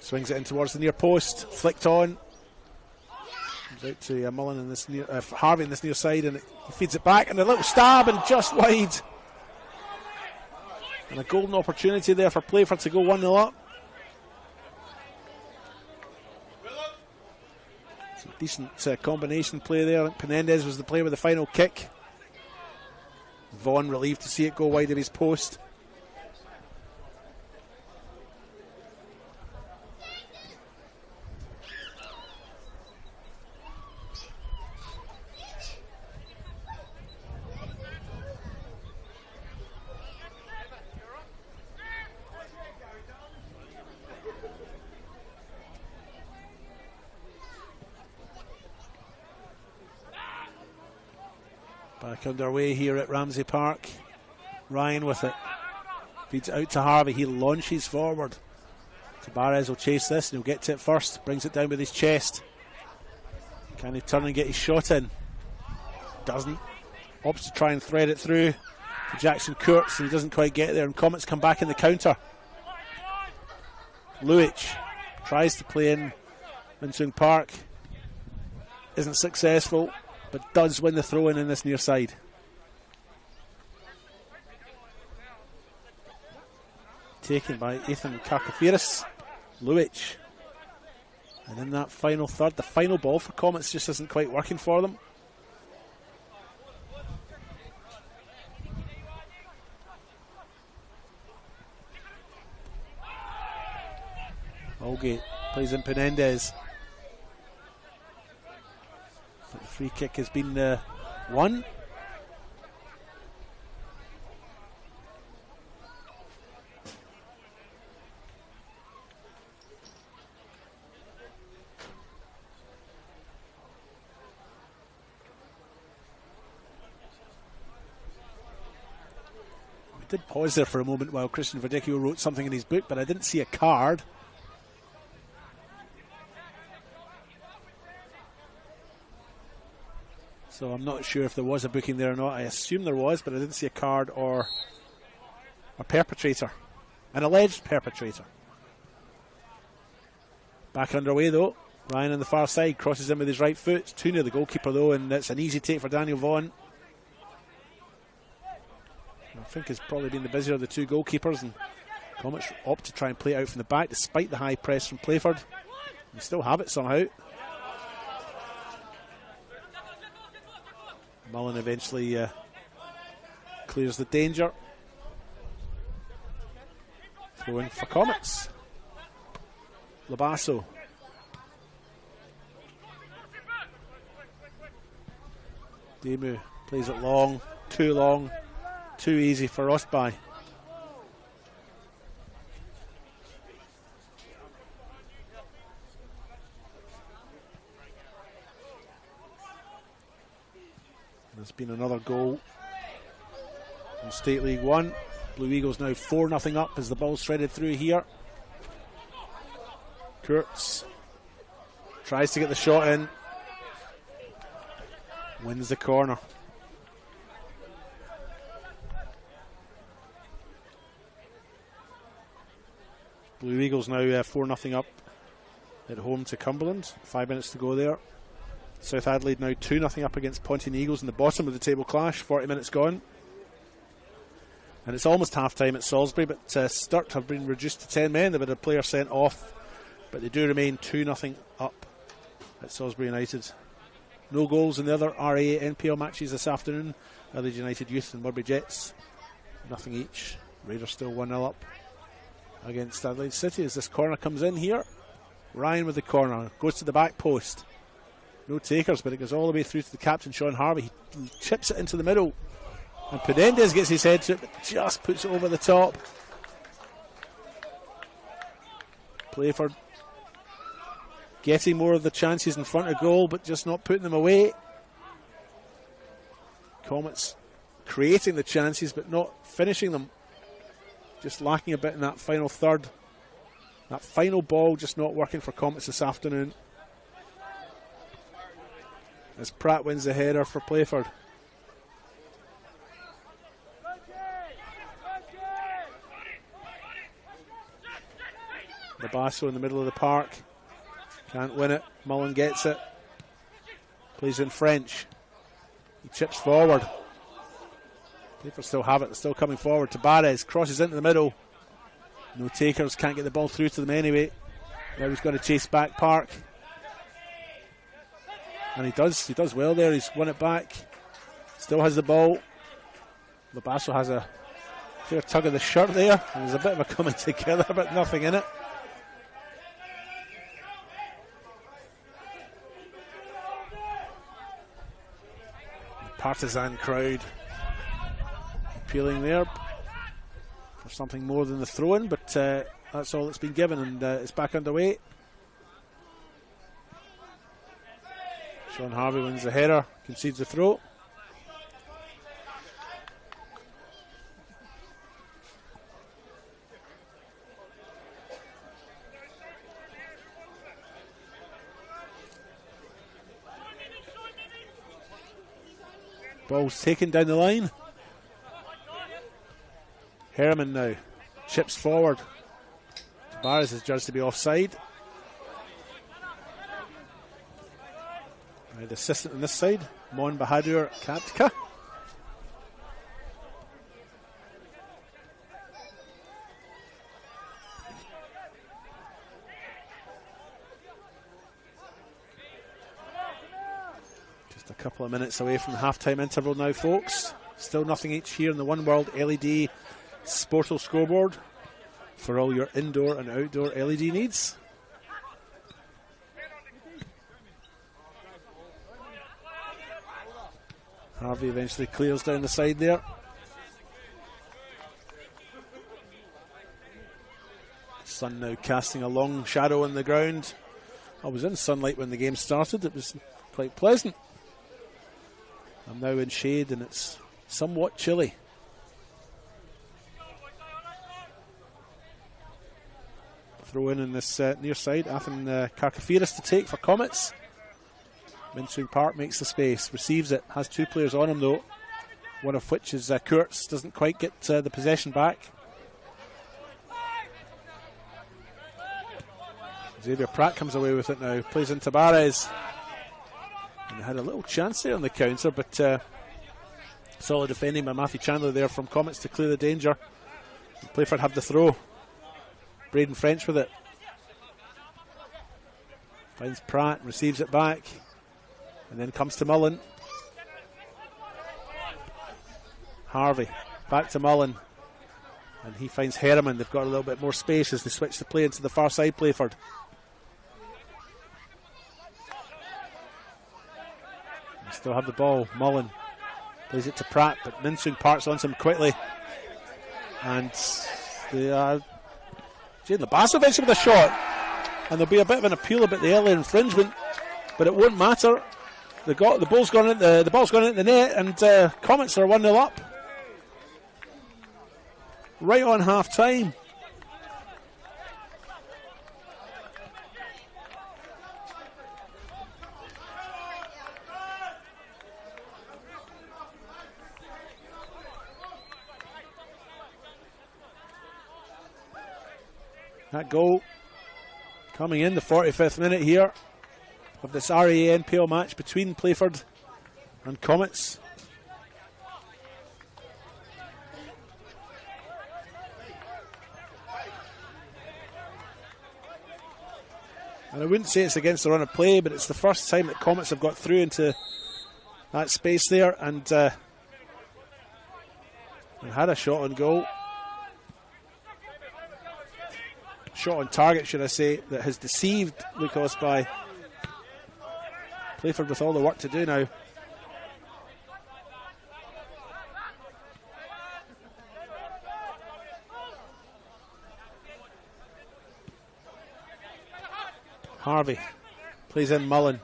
Swings it in towards the near post. Flicked on. Comes out to Mullen in this near, Harvey in this near side, and he feeds it back, and a little stab and just wide. And a golden opportunity there for Playford to go 1-0 up. Some decent combination play there. Penendez was the player with the final kick. Vaughan relieved to see it go wide of his post. Back underway here at Ramsey Park. Ryan with it. Feeds it out to Harvey. He launches forward. Tabarez will chase this and he'll get to it first. Brings it down with his chest. Can he turn and get his shot in? Doesn't. Opts to try and thread it through to Jackson Kurtz, and he doesn't quite get there, and Comets come back in the counter. Luich tries to play in Minsung Park. Isn't successful, but does win the throw-in this near side. Taken by Ethan Karkafiris. Luich. And in that final third, the final ball for Comets just isn't quite working for them. Aldgate plays in Penendez. But the free kick has been won. did pause there for a moment while Christian Verdicchio wrote something in his book, but I didn't see a card. So I'm not sure if there was a booking there or not. I assume there was, but I didn't see a card or a perpetrator. An alleged perpetrator. Back underway though. Ryan on the far side crosses in with his right foot. It's too near the goalkeeper though, and it's an easy take for Daniel Vaughan. I think it's probably been the busier of the two goalkeepers, and Comets opt to try and play it out from the back despite the high press from Playford. They still have it somehow. Mullen eventually clears the danger. Throw in for Comets. Labasso. Demu plays it long, too easy for Rostby. There's been another goal in State League 1. Blue Eagles now 4-0 up as the ball's threaded through here. Kurtz tries to get the shot in. Wins the corner. Blue Eagles now 4-0 up at home to Cumberland. 5 minutes to go there. South Adelaide now 2-0 up against Pontyeen Eagles in the bottom of the table clash. 40 minutes gone. And it's almost half time at Salisbury, but Sturt have been reduced to 10 men. They've had a player sent off, but they do remain 2-0 up at Salisbury United. No goals in the other RA NPL matches this afternoon. Adelaide United Youth and Murray Jets, nothing each. Raiders still 1-0 up against Adelaide City as this corner comes in here. Ryan with the corner, goes to the back post. No takers, but it goes all the way through to the captain, Sean Harvey. He chips it into the middle, and Penendez gets his head to it, but just puts it over the top. Playford getting more of the chances in front of goal, but just not putting them away. Comets creating the chances, but not finishing them. Just lacking a bit in that final third. That final ball just not working for Comets this afternoon. As Pratt wins the header for Playford. Labasso in the middle of the park. Can't win it. Mullen gets it. Plays in French. He chips forward. Playford still have it. They're still coming forward. Tabarez crosses into the middle. No takers. Can't get the ball through to them anyway. Now he's got to chase back Park. And he does well there. He's won it back. Still has the ball. Labasso has a fair tug of the shirt there. And there's a bit of a coming together, but nothing in it. The partisan crowd appealing there for something more than the throw-in, but that's all that's been given, and it's back underway. Sean Harvey wins the header, concedes the throw. Ball's taken down the line. Herman now chips forward. Barres is judged to be offside. The assistant on this side, Mon Bahadur Katka. Just a couple of minutes away from the half-time interval now, folks. Still nothing each here in the One World LED Sportal scoreboard for all your indoor and outdoor LED needs. Harvey eventually clears down the side there. Sun now casting a long shadow on the ground. I was in sunlight when the game started. It was quite pleasant. I'm now in shade and it's somewhat chilly. Throw in this near side. Athan Karkafiris to take for Comets. Minsoon Park makes the space, receives it, has 2 players on him though, one of which is Kurtz, doesn't quite get the possession back. Xavier Pratt comes away with it now, plays into Barres. And they had a little chance there on the counter, but solid defending by Matthew Chandler there from Comets to clear the danger. And Playford have the throw. Braden French with it. Finds Pratt, receives it back. And then comes to Mullen. Harvey, back to Mullen. And he finds Herriman. They've got a little bit more space as they switch the play into the far side, Playford. They still have the ball. Mullen plays it to Pratt, but Minsoon Park's on him quickly. And Jane Labasovic with a shot. And there'll be a bit of an appeal about the early infringement, but it won't matter. The ball's gone in the net, and Comets are 1-0 up. Right on half time. That goal coming in the 45th minute here of this RAA NPL match between Playford and Comets. And I wouldn't say it's against the run of play, but it's the first time that Comets have got through into that space there, and they had a shot on goal. Shot on target, should I say, that has deceived Lucas by Playford with all the work to do now. Harvey plays in Mullen.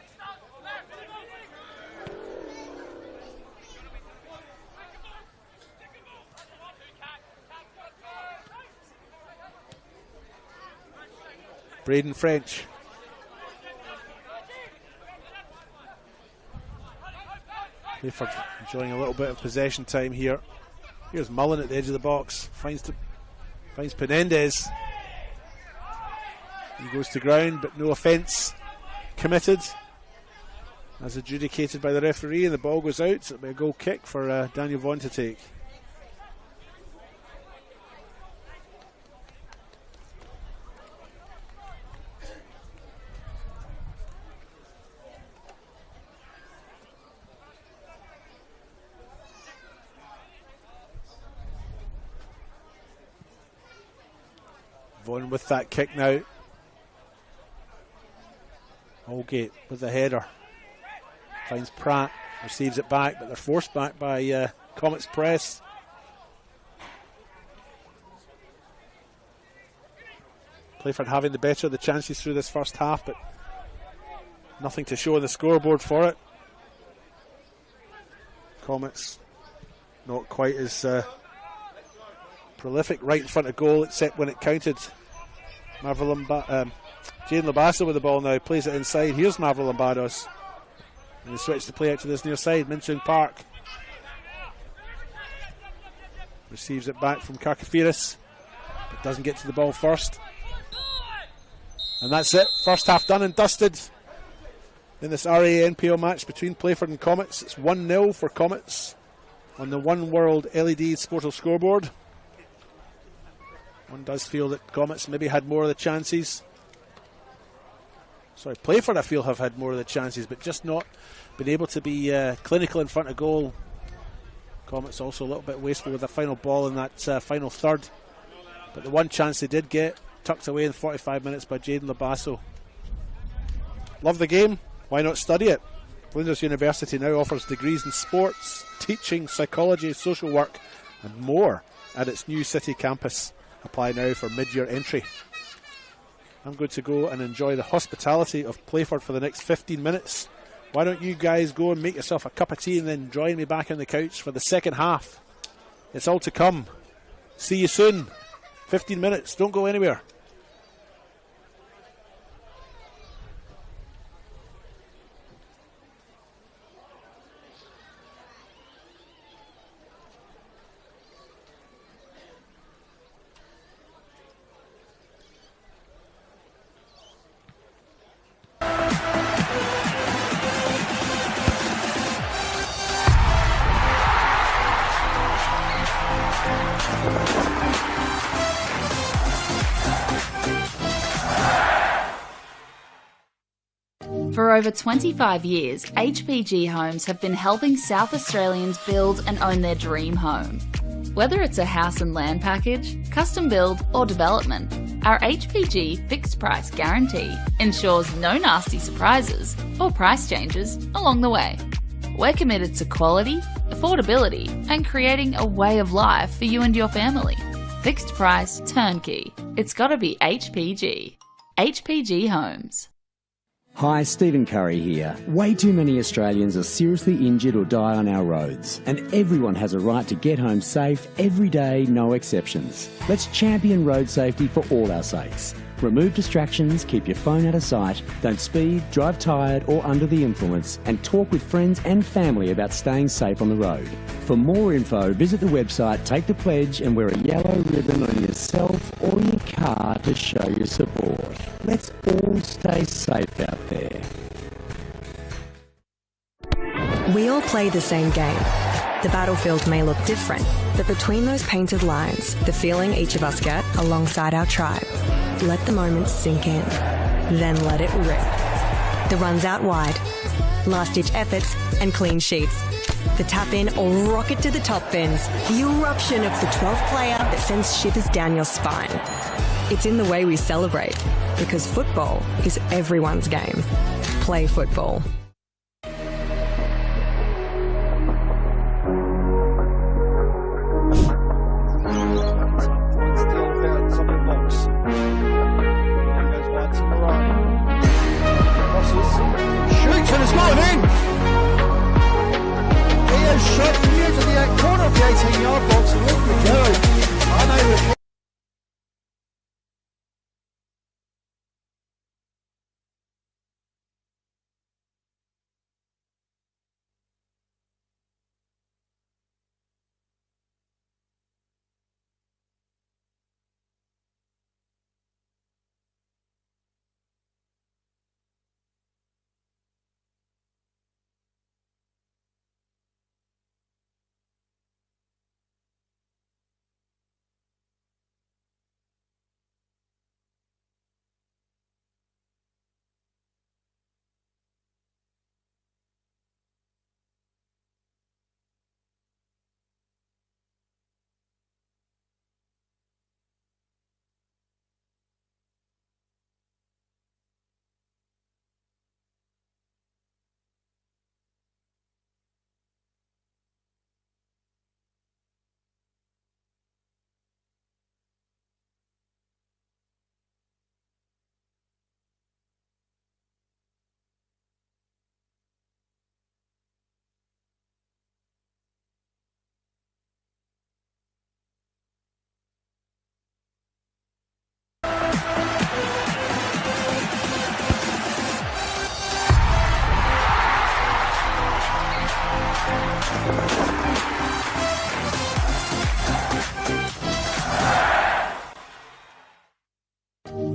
Braden French. Playford enjoying a little bit of possession time here. Here's Mullen at the edge of the box. Finds Penendez. He goes to ground, but no offence committed, as adjudicated by the referee, and the ball goes out. So it'll be a goal kick for Daniel Vaughan to take. Vaughan with that kick now. Holgate with the header. Finds Pratt, receives it back, but they're forced back by Comets press. Playford having the better of the chances through this first half, but nothing to show on the scoreboard for it. Comets not quite as prolific right in front of goal, except when it counted. Jane Labasso with the ball now, plays it inside. Here's Mavro Lombardos. And they switch the play out to this near side. Minsoon Park receives it back from Karkafiris, but doesn't get to the ball first. And that's it. First half done and dusted in this RAA NPL match between Playford and Comets. It's 1-0 for Comets on the One World LED Sportal scoreboard. One does feel that Comets maybe had more of the chances. Sorry, Playford I feel have had more of the chances, but just not been able to be clinical in front of goal. Comets also a little bit wasteful with the final ball in that final third. But the one chance they did get, tucked away in 45 minutes by Jaden Labasso. Love the game, why not study it? Flinders University now offers degrees in sports, teaching, psychology, social work and more at its new city campus. Apply now for mid-year entry. I'm going to go and enjoy the hospitality of Playford for the next 15 minutes. Why don't you guys go and make yourself a cup of tea and then join me back on the couch for the second half. It's all to come. See you soon. 15 minutes. Don't go anywhere. For over 25 years, HPG Homes have been helping South Australians build and own their dream home. Whether it's a house and land package, custom build or development, our HPG fixed price guarantee ensures no nasty surprises or price changes along the way. We're committed to quality, affordability and creating a way of life for you and your family. Fixed price turnkey. It's gotta be HPG. HPG Homes. Hi, Stephen Curry here. Way too many Australians are seriously injured or die on our roads, and everyone has a right to get home safe every day, no exceptions. Let's champion road safety for all our sakes. Remove distractions, keep your phone out of sight, don't speed, drive tired or under the influence, and talk with friends and family about staying safe on the road. For more info, visit the website, take the pledge and wear a yellow ribbon on yourself or your car to show your support. Let's all stay safe out there. We all play the same game. The battlefield may look different, but between those painted lines, the feeling each of us get alongside our tribe. Let the moment sink in, then let it rip. The runs out wide, last-ditch efforts and clean sheets. The tap-in or rocket to the top bins. The eruption of the 12th player that sends shivers down your spine. It's in the way we celebrate, because football is everyone's game. Play football. Shot from near to the corner of the 18-yard box and look we go. I know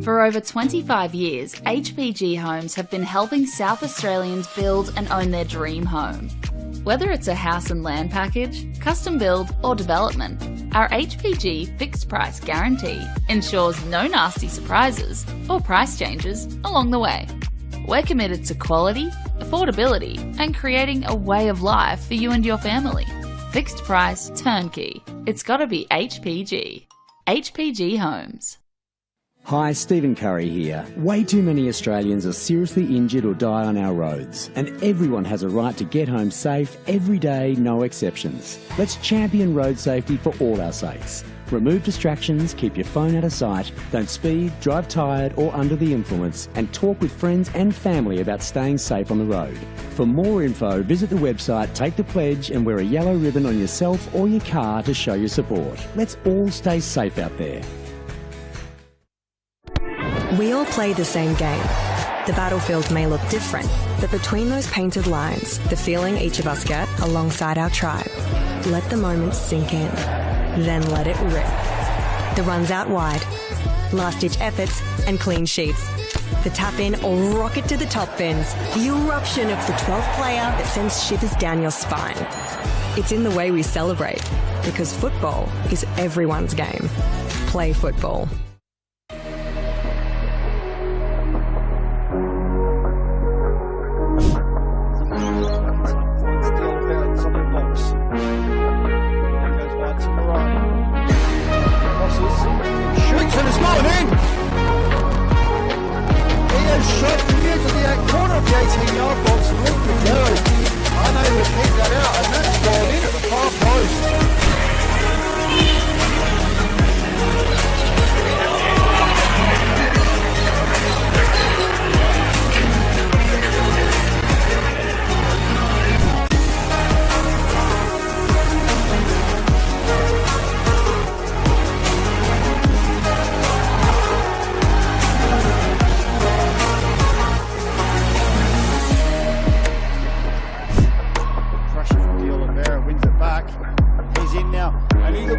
For over 25 years, HPG Homes have been helping South Australians build and own their dream home. Whether it's a house and land package, custom build or development, our HPG fixed price guarantee ensures no nasty surprises or price changes along the way. We're committed to quality, affordability and creating a way of life for you and your family. Fixed price turnkey. It's gotta be HPG. HPG Homes. Hi, Stephen Curry here. Way too many Australians are seriously injured or die on our roads, and everyone has a right to get home safe every day, no exceptions. Let's champion road safety for all our sakes. Remove distractions, keep your phone out of sight, don't speed, drive tired or under the influence, and talk with friends and family about staying safe on the road. For more info, visit the website, take the pledge and wear a yellow ribbon on yourself or your car to show your support. Let's all stay safe out there. We all play the same game. The battlefield may look different, but between those painted lines, the feeling each of us get alongside our tribe. Let the moment sink in, then let it rip. The runs out wide, last-ditch efforts and clean sheets. The tap-in or rocket to the top bins. The eruption of the 12th player that sends shivers down your spine. It's in the way we celebrate, because football is everyone's game. Play football. going in. He has shot from here to the corner of the 18-yard box and looked for Gary. Unable to keep that out, and that's gone in at the far post.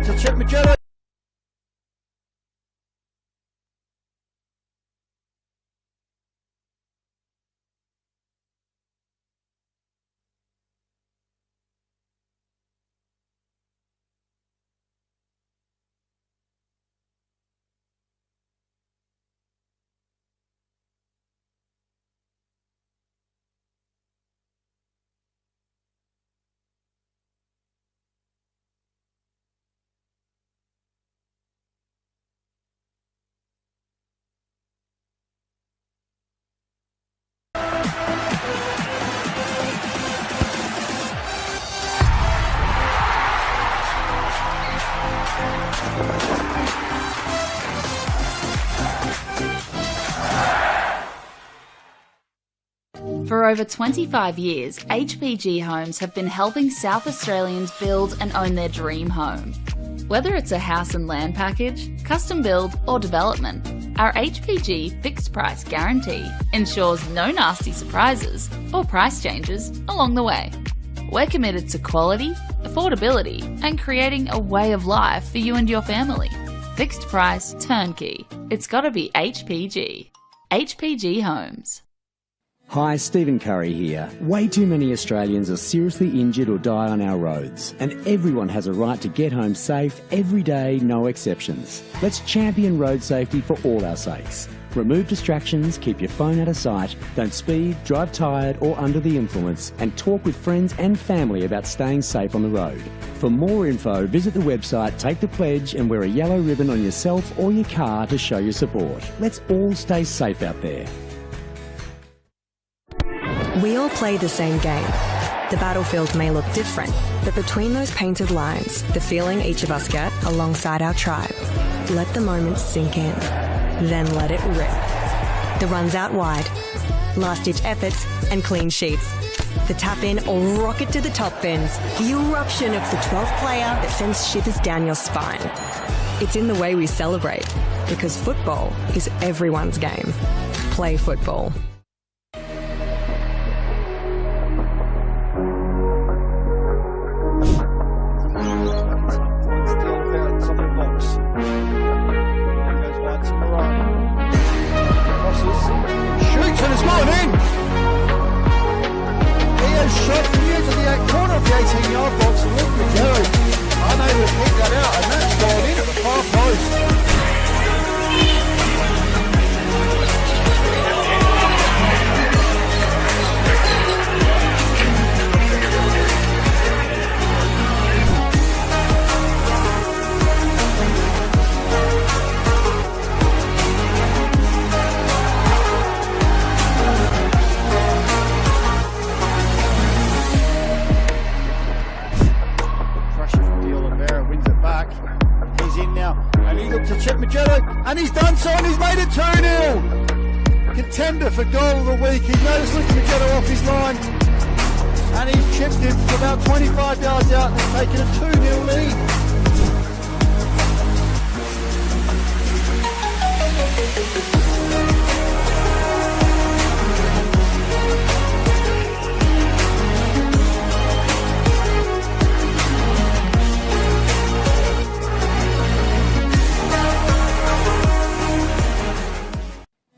To Chip Magello. For over 25 years, HPG Homes have been helping South Australians build and own their dream home. Whether it's a house and land package, custom build or development, our HPG fixed price guarantee ensures no nasty surprises or price changes along the way. We're committed to quality, affordability and creating a way of life for you and your family. Fixed price, turnkey. It's gotta be HPG. HPG Homes. Hi, Stephen Curry here. Way too many Australians are seriously injured or die on our roads, and everyone has a right to get home safe every day, no exceptions. Let's champion road safety for all our sakes. Remove distractions, keep your phone out of sight, don't speed, drive tired or under the influence, and talk with friends and family about staying safe on the road. For more info, visit the website, take the pledge and wear a yellow ribbon on yourself or your car to show your support. Let's all stay safe out there. We all play the same game. The battlefield may look different, but between those painted lines, the feeling each of us get alongside our tribe. Let the moment sink in, then let it rip. The runs out wide, last-ditch efforts and clean sheets. The tap-in or rocket to the top bins. The eruption of the 12th player that sends shivers down your spine. It's in the way we celebrate, because football is everyone's game. Play football. Shot from here to the corner of the 18-yard box and looked for Gary. Unable to keep that out, and that's gone in at the far post. To Chip Magello, and he's done so, and he's made it 2-0. Contender for goal of the week. He noticed Magello off his line, and he's chipped him from about 25 yards out and taken a 2-0 lead.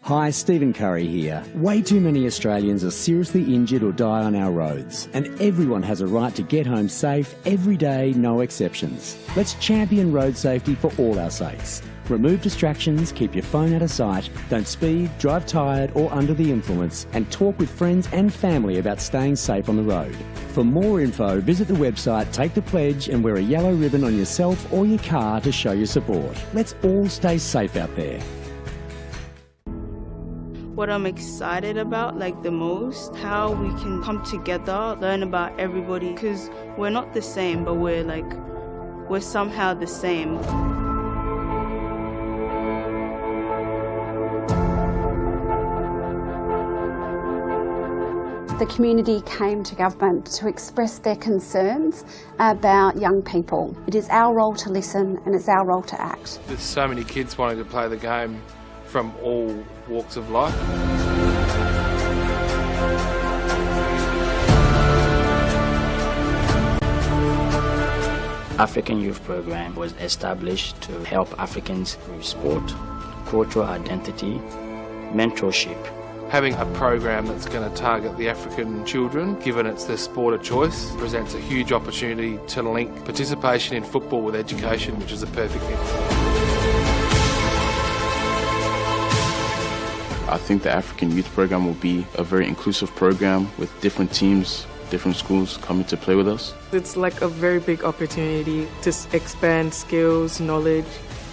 Hi, Hi, Stephen Curry here. Way too many Australians are seriously injured or die on our roads, and everyone has a right to get home safe every day, no exceptions. Let's champion road safety for all our sakes. Remove distractions, keep your phone out of sight, don't speed, drive tired or under the influence, and talk with friends and family about staying safe on the road. For more info, visit the website, take the pledge and wear a yellow ribbon on yourself or your car to show your support. Let's all stay safe out there. What I'm excited about, like the most, how we can come together, learn about everybody, because we're not the same, but we're somehow the same. The community came to government to express their concerns about young people. It is our role to listen and it's our role to act. There's so many kids wanting to play the game from all walks of life. African Youth Program was established to help Africans through sport, cultural identity, mentorship. Having a program that's going to target the African children, given it's their sport of choice, presents a huge opportunity to link participation in football with education, which is a perfect mix. I think the African Youth Program will be a very inclusive program with different teams, different schools coming to play with us. It's like a very big opportunity to expand skills, knowledge,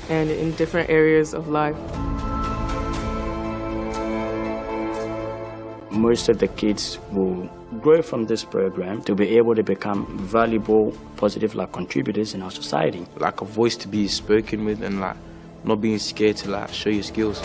and in different areas of life. Most of the kids will grow from this program to be able to become valuable, positive contributors in our society. Like a voice to be spoken with and not being scared to show your skills.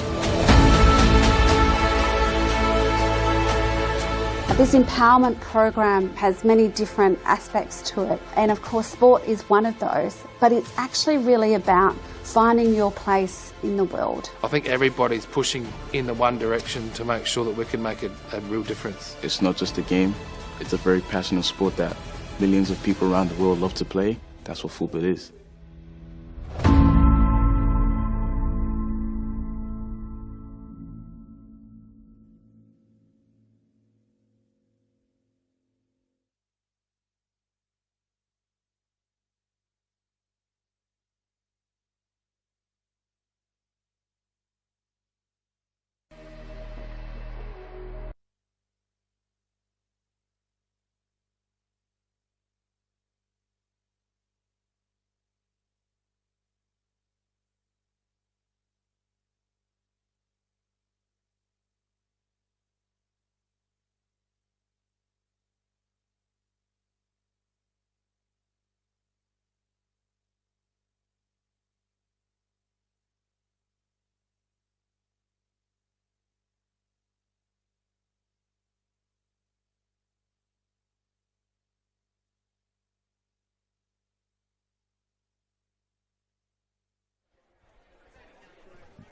This empowerment program has many different aspects to it, and of course sport is one of those, but it's actually really about finding your place in the world. I think everybody's pushing in the one direction to make sure that we can make a real difference. It's not just a game, it's a very passionate sport that millions of people around the world love to play. That's what football is.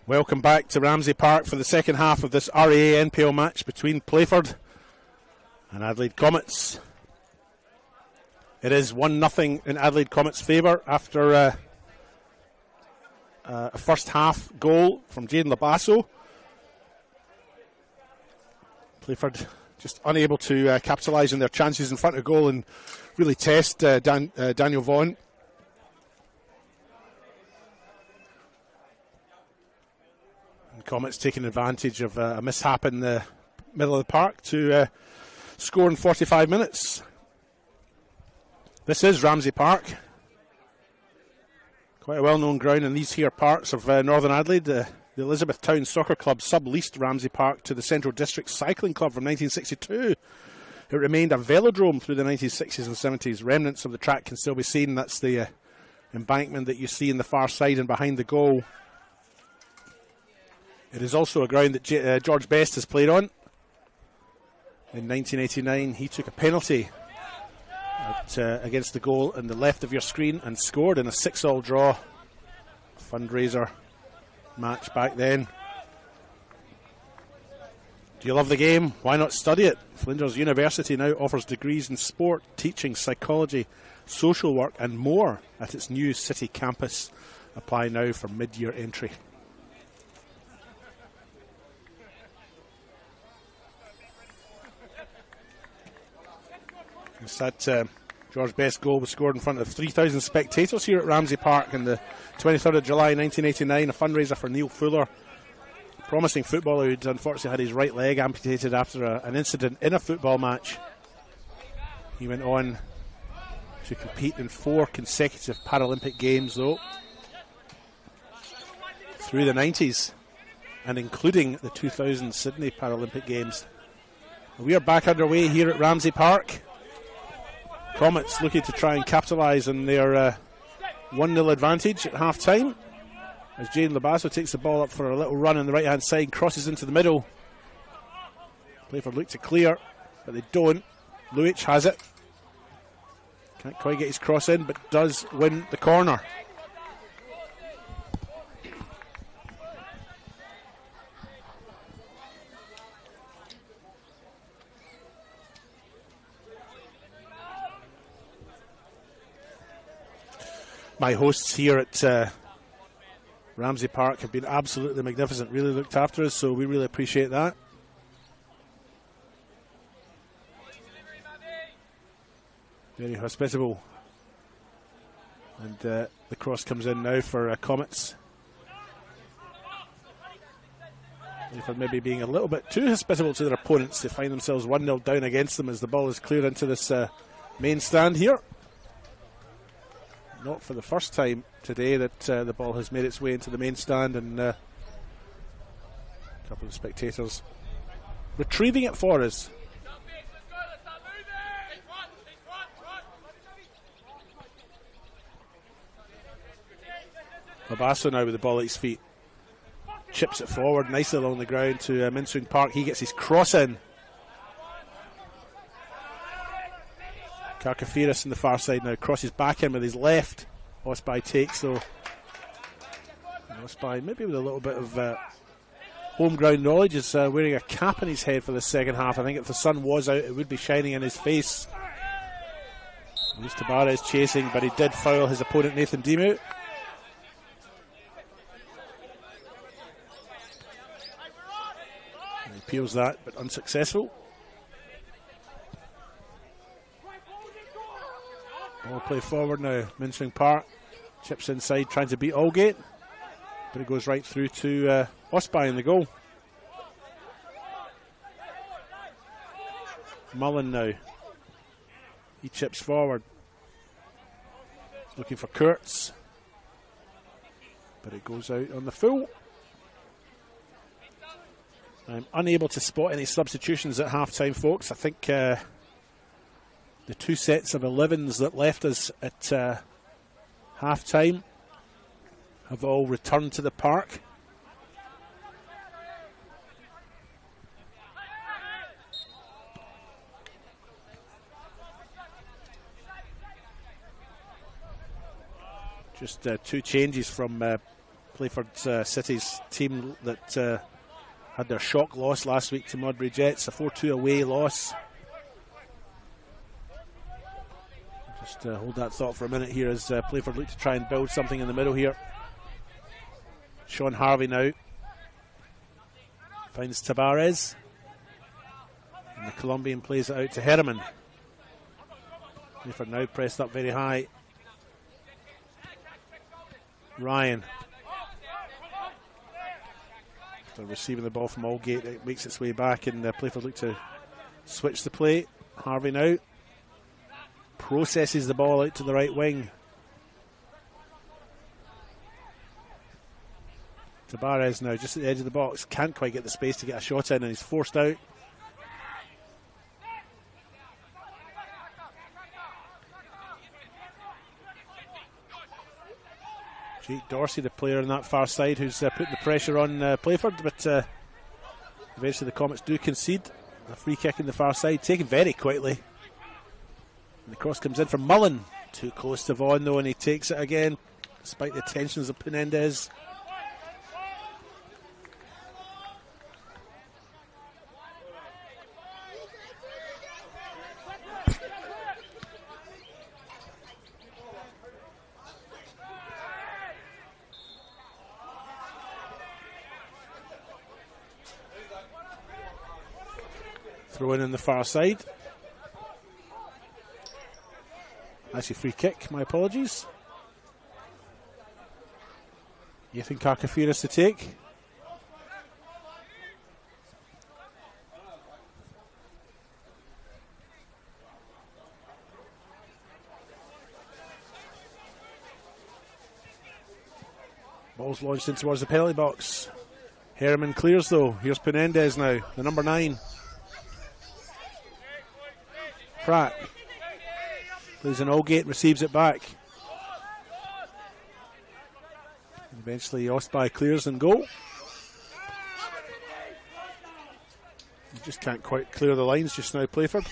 Welcome back to Ramsey Park for the second half of this RAA NPL match between Playford and Adelaide Comets. It is 1-0 in Adelaide Comets' favour after a first half goal from Jaden Labasso. Playford just unable to capitalise on their chances in front of goal and really test Daniel Vaughan. Comets taking advantage of a mishap in the middle of the park to score in 45 minutes. This is Ramsey Park. Quite a well-known ground in these here parts of Northern Adelaide. The Elizabethtown Soccer Club subleased Ramsey Park to the Central District Cycling Club from 1962. It remained a velodrome through the 1960s and 70s. Remnants of the track can still be seen. That's the embankment that you see in the far side and behind the goal. It is also a ground that George Best has played on. In 1989, he took a penalty against the goal on the left of your screen and scored in a 6-6 draw. Fundraiser match back then. Do you love the game? Why not study it? Flinders University now offers degrees in sport, teaching, psychology, social work and more at its new city campus. Apply now for mid-year entry. It's that George Best goal was scored in front of 3,000 spectators here at Ramsey Park on the 23rd of July 1989, a fundraiser for Neil Fuller, a promising footballer who'd unfortunately had his right leg amputated after an incident in a football match. He went on to compete in 4 consecutive Paralympic Games, though, through the 90s, and including the 2000 Sydney Paralympic Games. We are back underway here at Ramsey Park. Comets looking to try and capitalise on their 1-0 advantage at half-time, as Jane Labasso takes the ball up for a little run on the right-hand side, crosses into the middle. Playford look to clear, but they don't. Luic has it. Can't quite get his cross in, but does win the corner. My hosts here at Ramsey Park have been absolutely magnificent, really looked after us, so we really appreciate that. Very hospitable. And the cross comes in now for Comets. For maybe being a little bit too hospitable to their opponents, they find themselves 1-0 down against them as the ball is cleared into this main stand here. Not for the first time today that the ball has made its way into the main stand, and a couple of spectators retrieving it for us. Labasso now with the ball at his feet. Chips it forward nicely along the ground to Minswing Park. He gets his cross in. Karkafiras on the far side now crosses back in with his left. Osbai takes, though. Osbai maybe with a little bit of home ground knowledge is wearing a cap on his head for the second half. I think if the sun was out, it would be shining in his face. Luis Tabarez chasing, but he did foul his opponent Nathan Demu. He appeals that, but unsuccessful. Ball play forward now. Minswing Park chips inside, trying to beat Aldgate, but it goes right through to Osbai in the goal. Mullen now. He chips forward, looking for Kurtz, but it goes out on the full. I'm unable to spot any substitutions at half-time, folks. I think the 2 sets of 11s that left us at half-time have all returned to the park. Just 2 changes from Playford City's team that had their shock loss last week to Modbury Jets, a 4-2 away loss. Just hold that thought for a minute here as Playford look to try and build something in the middle here. Sean Harvey now finds Tabarez, and the Colombian plays it out to Herman. Playford now pressed up very high. Ryan, after receiving the ball from Aldgate, it makes its way back, and Playford look to switch the play. Harvey now processes the ball out to the right wing. Tabarez now just at the edge of the box, can't quite get the space to get a shot in, and he's forced out. Jake Dorsey, the player on that far side, who's putting the pressure on Playford, but eventually the Comets do concede. A free kick in the far side, taken very quickly. And the cross comes in from Mullen. Too close to Vaughan though, and he takes it again, despite the tensions of Penendez. Throw in on the far side. Actually, free kick, my apologies. Ethan Kakafiris to take. Ball's launched in towards the penalty box. Herriman clears though. Here's Penendez now, the number 9. Pratt plays an Allgate, receives it back. Eventually Ostby clears and goal. You just can't quite clear the lines just now, Playford.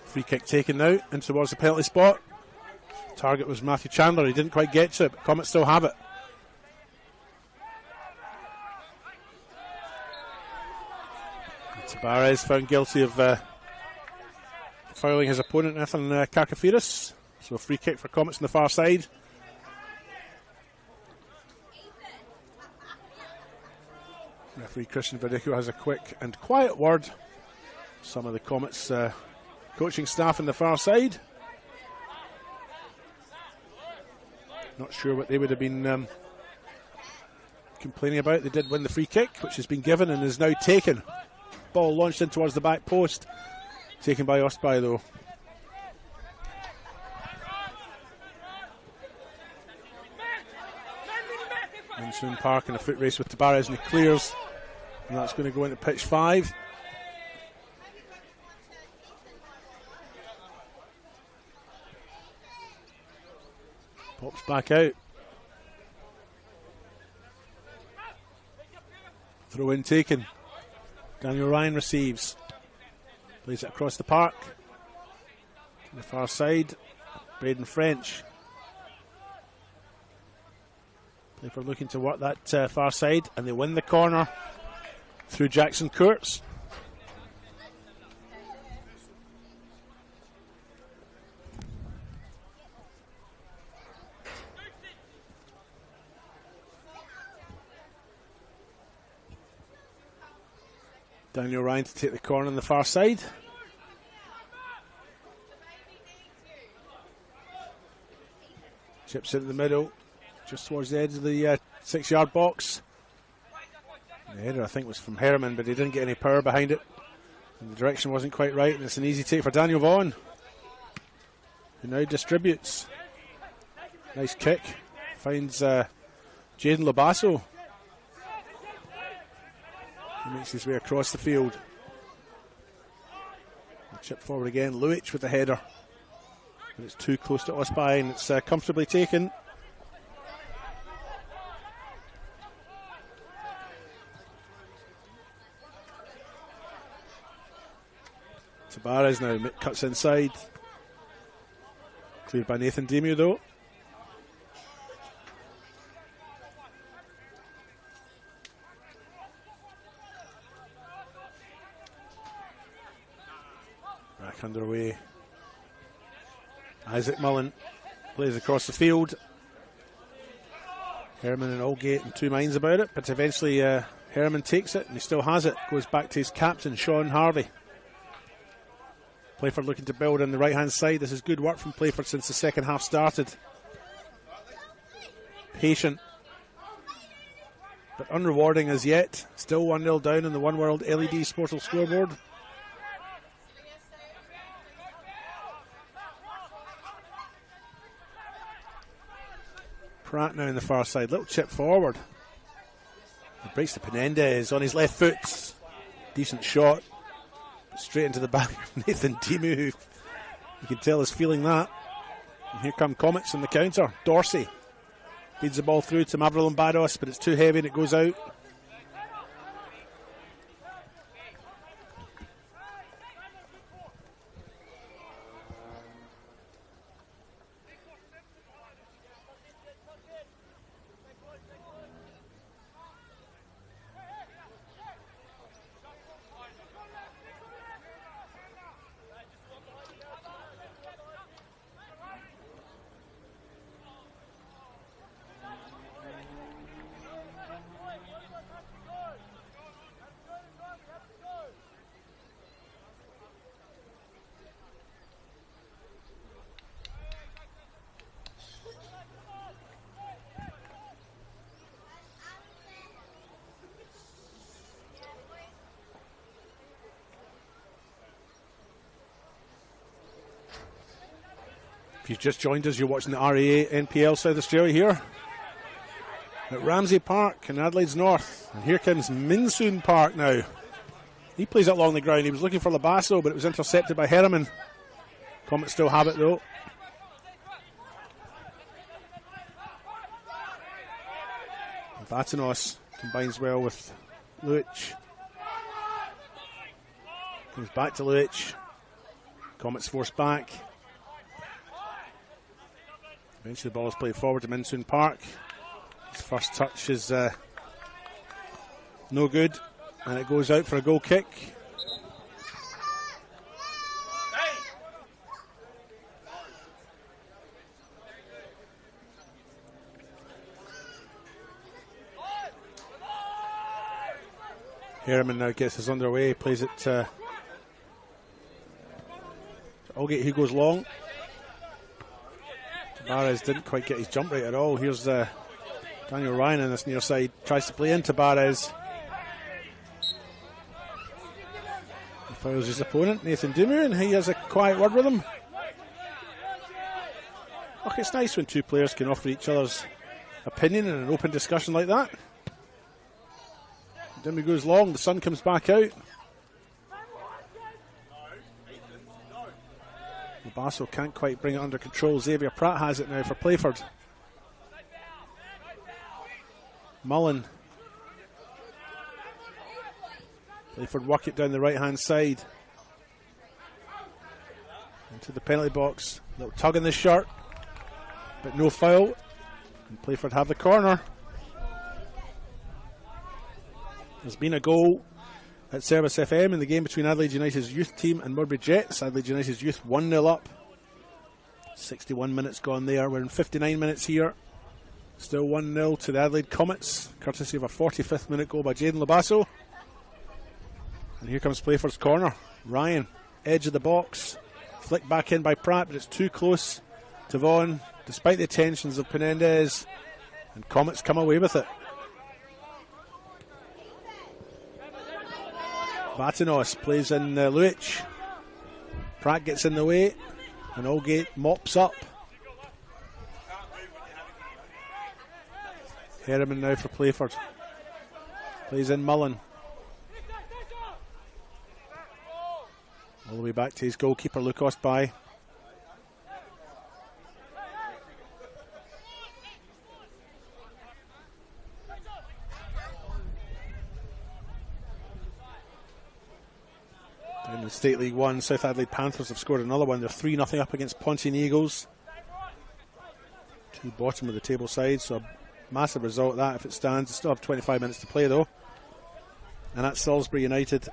Free kick taken now in towards the penalty spot. Target was Matthew Chandler. He didn't quite get to it, but Comets still have it. Tabarez found guilty of fouling his opponent, Ethan Kakafiris. So a free kick for Comets on the far side. Referee Christian Verdico has a quick and quiet word. Some of the Comets coaching staff on the far side. Not sure what they would have been complaining about. They did win the free kick, which has been given and is now taken. Ball launched in towards the back post. Taken by Ostby though. Monsoon Park in a foot race with Tabarez, and he clears. And that's going to go into pitch 5. Pops back out. Throw in taken. Daniel Ryan receives. Plays it across the park. To the far side. Braden French. Playford looking to work that far side, and they win the corner through Jackson Kurtz. Daniel Ryan to take the corner on the far side. Chips into the middle, just towards the edge of the 6-yard box. The header, I think, was from Herriman, but he didn't get any power behind it. And the direction wasn't quite right, and it's an easy take for Daniel Vaughan, who now distributes. Nice kick. Finds Jaden Lobasso. He makes his way across the field. Chip forward again. Luich with the header. And it's too close to Ostby, and it's comfortably taken. Tabarez now cuts inside. Cleared by Nathan Demu though. Back underway. Isaac Mullen plays across the field. Herriman and Allgate in two minds about it, but eventually Herriman takes it, and he still has it. Goes back to his captain, Sean Harvey. Playford looking to build on the right-hand side. This is good work from Playford since the second half started. Patient, but unrewarding as yet. Still 1-0 down on the One World LED Sportal scoreboard. Pratt now on the far side. Little chip forward. He breaks to Penendez on his left foot. Decent shot. Straight into the back of Nathan Demu, who you can tell is feeling that. And here come Comets on the counter. Dorsey feeds the ball through to Maverill Barros, but it's too heavy and it goes out. If you've just joined us, you're watching the RAA NPL South Australia here at Ramsey Park in Adelaide's north. And here comes Minsoon Park now. He plays it along the ground. He was looking for Labasso, but it was intercepted by Herriman. Comets still have it though. Vatanos combines well with Luich. Comes back to Luich. Comets forced back. Eventually the ball is played forward to Minsoon Park. His first touch is no good, and it goes out for a goal kick. Herriman now gets us underway, plays it to Allgate, who goes long. Tabarez didn't quite get his jump right at all. Here's Daniel Ryan on this near side, tries to play in Tabarez. He fouls his opponent, Nathan Dumu, and he has a quiet word with him. Look, it's nice when two players can offer each other's opinion in an open discussion like that. Dumu goes long, the sun comes back out. Labasso can't quite bring it under control. Xavier Pratt has it now for Playford. Mullen. Playford work it down the right hand side. Into the penalty box. Little tug in the shirt, but no foul. And Playford have the corner. There's been a goal at Service FM in the game between Adelaide United's youth team and Murray Jets. Adelaide United's youth 1-0 up. 61 minutes gone there. We're in 59 minutes here. Still 1-0 to the Adelaide Comets, courtesy of a 45th minute goal by Jaden Labasso. And here comes Playford's corner. Ryan, edge of the box. Flicked back in by Pratt, but it's too close to Vaughan, despite the attentions of Penendez. And Comets come away with it. Vatanos plays in Luich. Pratt gets in the way, and Allgate mops up. Herriman now for Playford. Plays in Mullen. All the way back to his goalkeeper, Lucas Bai. In the State League 1, South Adelaide Panthers have scored another one. They're 3-0 up against Pontian Eagles. Two bottom of the table sides, so a massive result that if it stands. They still have 25 minutes to play though. And that's Salisbury United.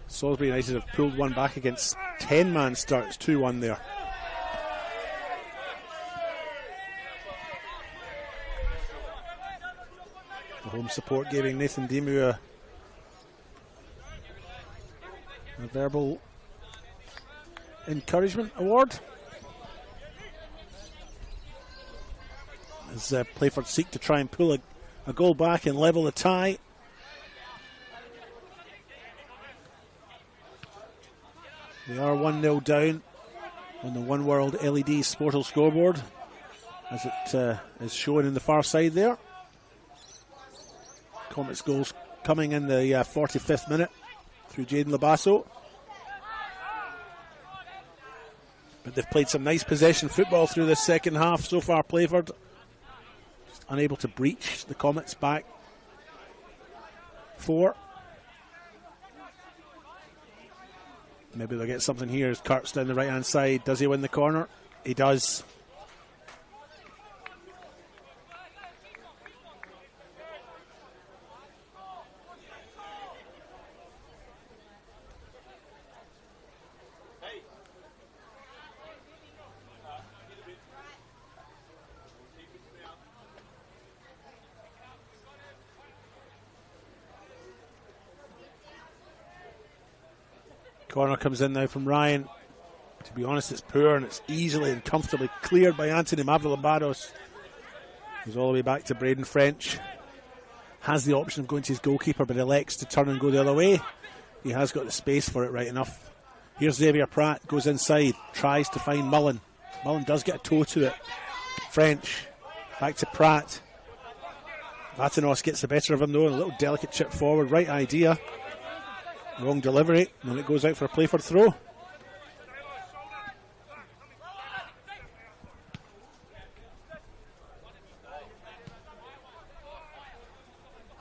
Salisbury United have pulled one back against 10-man starts, 2-1 there. The home support giving Nathan Demu a verbal encouragement award as Playford seek to try and pull a goal back and level the tie. They are 1-0 down on the One World LED Sportal scoreboard, as it is shown in the far side there. Comets goals coming in the 45th minute through Jaden Labasso. But they've played some nice possession football through this second half so far, Playford. Just unable to breach the Comets back 4. Maybe they'll get something here as Kurt's down the right hand side. Does he win the corner? He does. Corner comes in now from Ryan. To be honest, it's poor and it's easily and comfortably cleared by Anthony Mavrolambados. Goes all the way back to Braden French. Has the option of going to his goalkeeper, but elects to turn and go the other way. He has got the space for it right enough. Here's Xavier Pratt, goes inside, tries to find Mullen. Mullen does get a toe to it. French, back to Pratt. Vatanos gets the better of him though, and a little delicate chip forward, right idea. Wrong delivery, and it goes out for a Playford throw.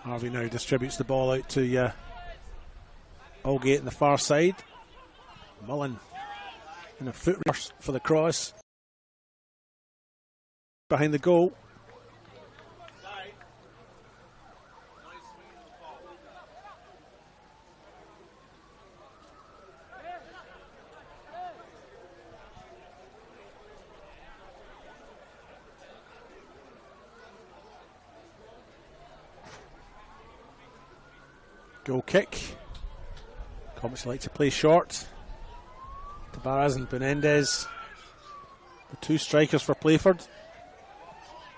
Harvey now distributes the ball out to Allgate on the far side. Mullen in a foot rush for the cross. Behind the goal. Goal kick. Comets like to play short. Tabaraz and Benendez, the two strikers for Playford,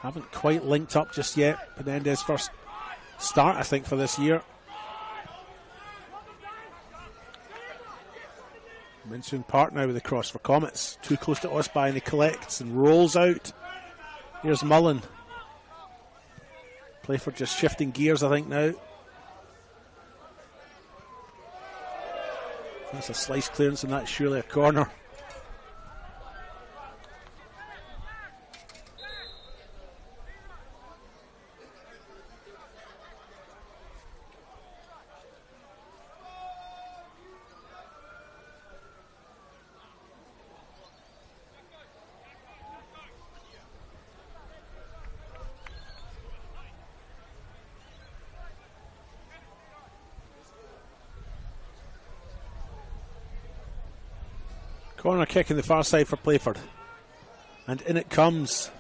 haven't quite linked up just yet. Benendez first start, I think, for this year. Minsoon Park now with the cross for Comets. Too close to Osby, and he collects and rolls out. Here's Mullen. Playford just shifting gears, I think, now. That's a slice clearance, and that's surely a corner. Corner kick in the far side for Playford. And in it comes.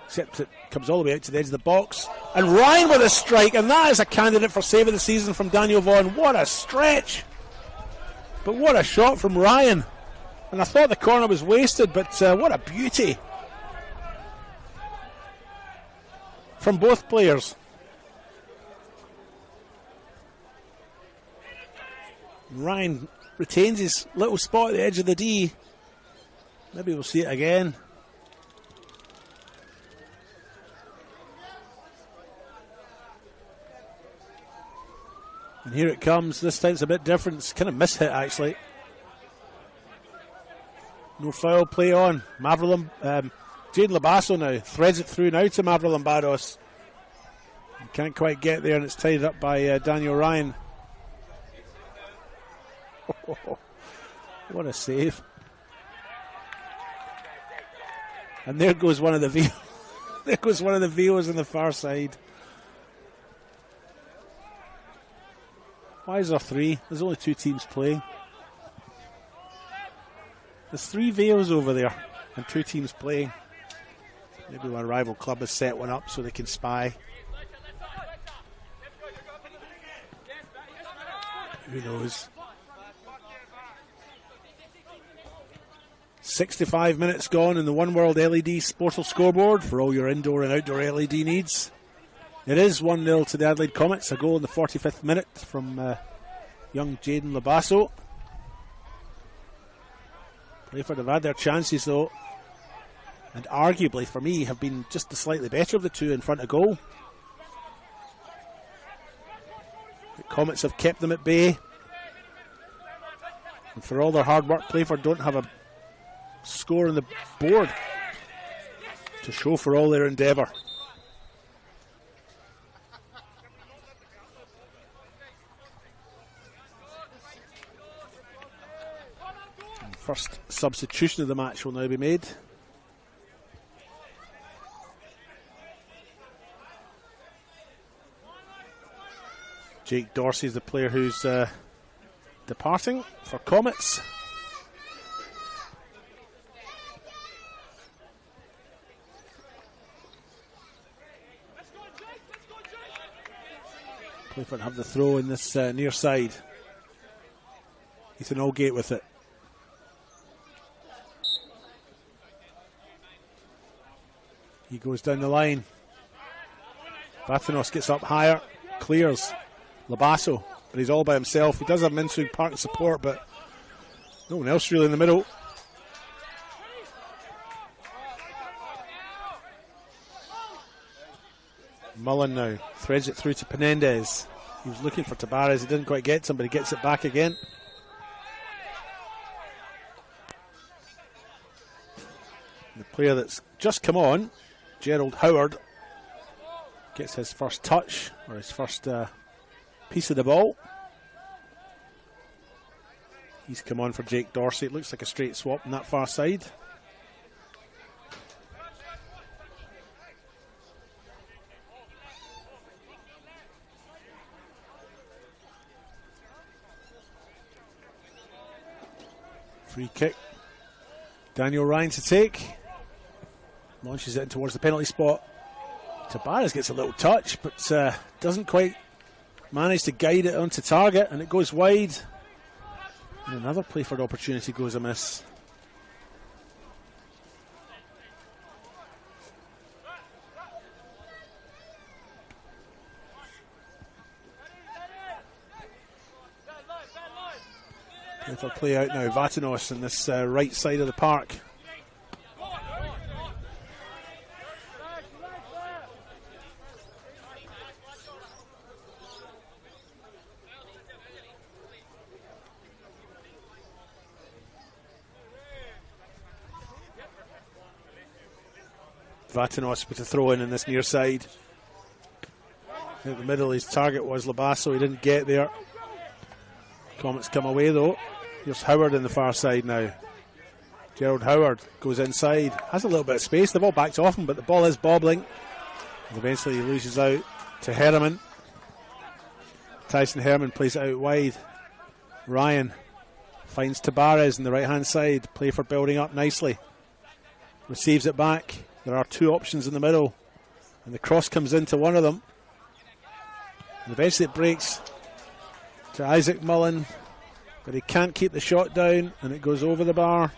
Except it comes all the way out to the edge of the box. And Ryan with a strike. And that is a candidate for save of the season from Daniel Vaughan. What a stretch. But what a shot from Ryan. And I thought the corner was wasted, but what a beauty from both players. Ryan retains his little spot at the edge of the D. Maybe we'll see it again. And here it comes. This time it's a bit different. It's kind of mishit, actually. No foul, play on. Jaden Labasso now threads it through now to Mavrolambados. Can't quite get there, and it's tied up by Daniel Ryan. What a save. And there goes one of the there goes one of the VOs on the far side. Why is there 3? There's only 2 teams playing. There's 3 VOs over there and 2 teams playing. Maybe one rival club has set one up so they can spy. Who knows? 65 minutes gone in the One World LED Sportal scoreboard for all your indoor and outdoor LED needs. It is 1-0 to the Adelaide Comets. A goal in the 45th minute from young Jaden Labasso. Playford have had their chances though, and arguably for me have been just the slightly better of the two in front of goal. The Comets have kept them at bay, and for all their hard work, Playford don't have a score on the board to show for all their endeavour. First substitution of the match will now be made. Jake Dorsey is the player who's departing for Comets. Playford have the throw in this near side. Ethan Allgate with it. He goes down the line. Vatanos gets up higher, clears. Labasso, but he's all by himself. He does have Minsug Park support, but no one else really in the middle. Mullen now threads it through to Penendez. He was looking for Tabarez. He didn't quite get somebody. Gets it back again. The player that's just come on, Gerald Howard, gets his first touch, or his first piece of the ball. He's come on for Jake Dorsey. It looks like a straight swap on that far side. Free kick. Daniel Ryan to take. Launches it in towards the penalty spot. Tabarez gets a little touch, but doesn't quite manage to guide it onto target, and it goes wide. And another Playford opportunity goes amiss. Playford play out now. Vatanos in this right side of the park. Vatanos with a throw in this near side. In the middle, his target was Labasso. He didn't get there. Comets come away though. Here's Howard in the far side now. Gerald Howard goes inside. Has a little bit of space. They've all backed off him, but the ball is bobbling. And eventually he loses out to Herman. Tyson Herman plays it out wide. Ryan finds Tabarez in the right hand side. Playford building up nicely. Receives it back. There are two options in the middle, and the cross comes into one of them. And eventually it breaks to Isaac Mullen, but he can't keep the shot down, and it goes over the bar.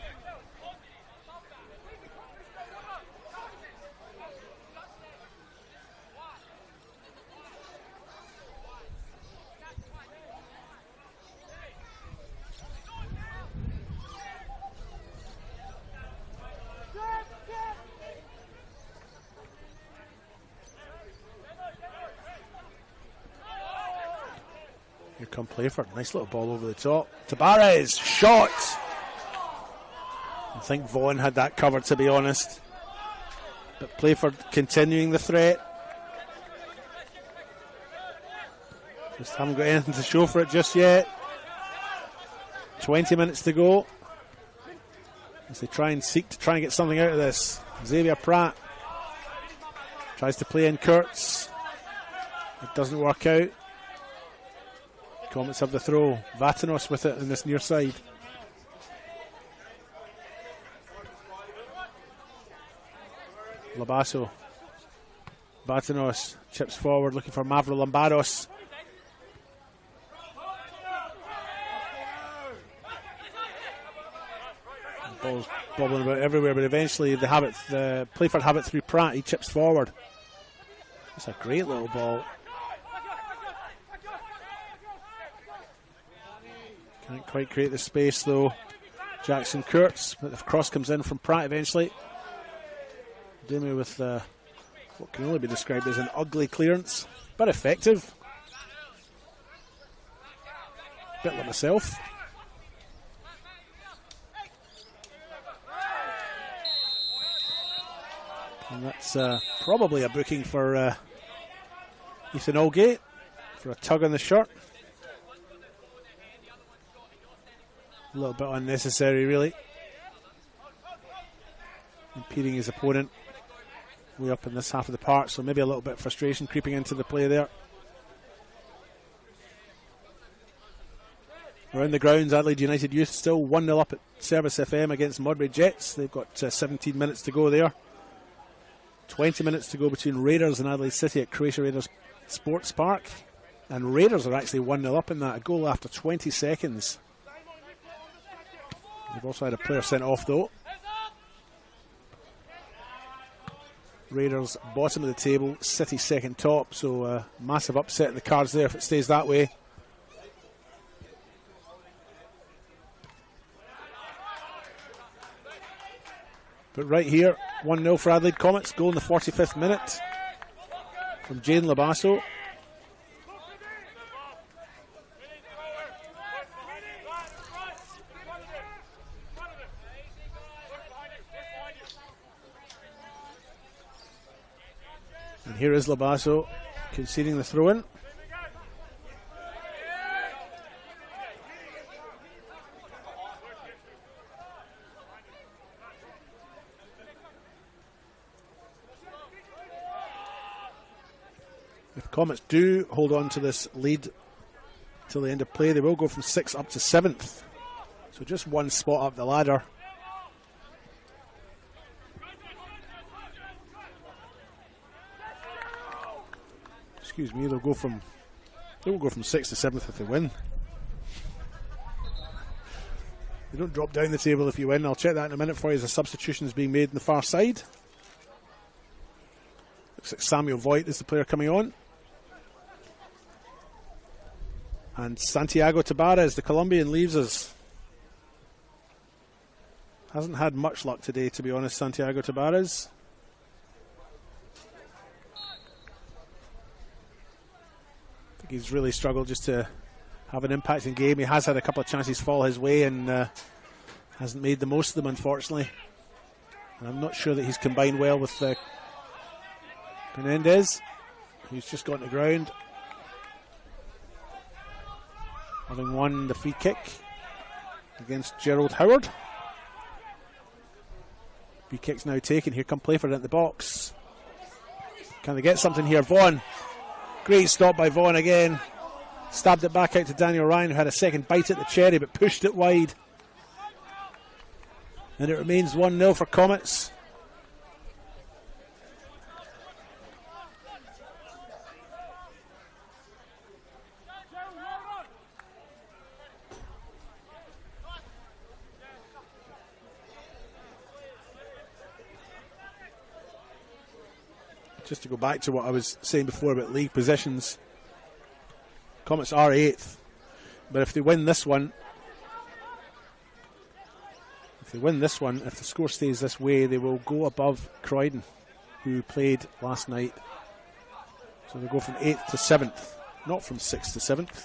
Here come Playford. Nice little ball over the top. Tabarez, shot! I think Vaughan had that covered, to be honest. But Playford continuing the threat. Just haven't got anything to show for it just yet. 20 minutes to go. As they try and get something out of this. Xavier Pratt tries to play in Kurtz. It doesn't work out. Comets have the throw. Vatanos with it in this near side. Labasso. Vatanos chips forward looking for Mavro Lambados. The ball's bobbling about everywhere, but eventually they have it. The Playford have it through Pratt. He chips forward. It's a great little ball. Can't quite create the space though. Jackson Kurtz, but the cross comes in from Pratt eventually. Dumi with what can only be described as an ugly clearance, but effective. Bit like myself. That's probably a booking for Ethan Allgate for a tug on the shirt. A little bit unnecessary, really. Impeding his opponent way up in this half of the park, so maybe a little bit of frustration creeping into the play there. Around the grounds, Adelaide United Youth still 1-0 up at Service FM against Modbury Jets. They've got 17 minutes to go there. 20 minutes to go between Raiders and Adelaide City at Croatia Raiders Sports Park. And Raiders are actually 1-0 up in that, a goal after 20 seconds. They've also had a player sent off though. Raiders bottom of the table, City second top, so massive upset in the cards there if it stays that way. But right here, 1-0 for Adelaide Comets, goal in the 45th minute from Jane Labasso. And here is Labasso conceding the throw-in. If Comets do hold on to this lead till the end of play, they will go from 6th up to 7th. So just one spot up the ladder. Excuse me, they'll go from 6th to 7th if they win. They don't drop down the table if you win. I'll check that in a minute for you as a substitution is being made on the far side. Looks like Samuel Voigt is the player coming on. And Santiago Tabarez, the Colombian, leaves us. Hasn't had much luck today, to be honest, Santiago Tabarez. I think he's really struggled just to have an impact in game. He has had a couple of chances fall his way and hasn't made the most of them, unfortunately. And I'm not sure that he's combined well with Menendez, who's just got on the ground, having won the free kick against Gerald Howard. Free kick's now taken. Here come Playford at the box. Can they get something here? Vaughan. Great stop by Vaughan again. Stabbed it back out to Daniel Ryan, who had a second bite at the cherry but pushed it wide. And it remains 1-0 for Comets. Just to go back to what I was saying before about league positions, Comets are 8th, but if they win this one, if the score stays this way, they will go above Croydon, who played last night. So they'll go from 8th to 7th, not from 6th to 7th.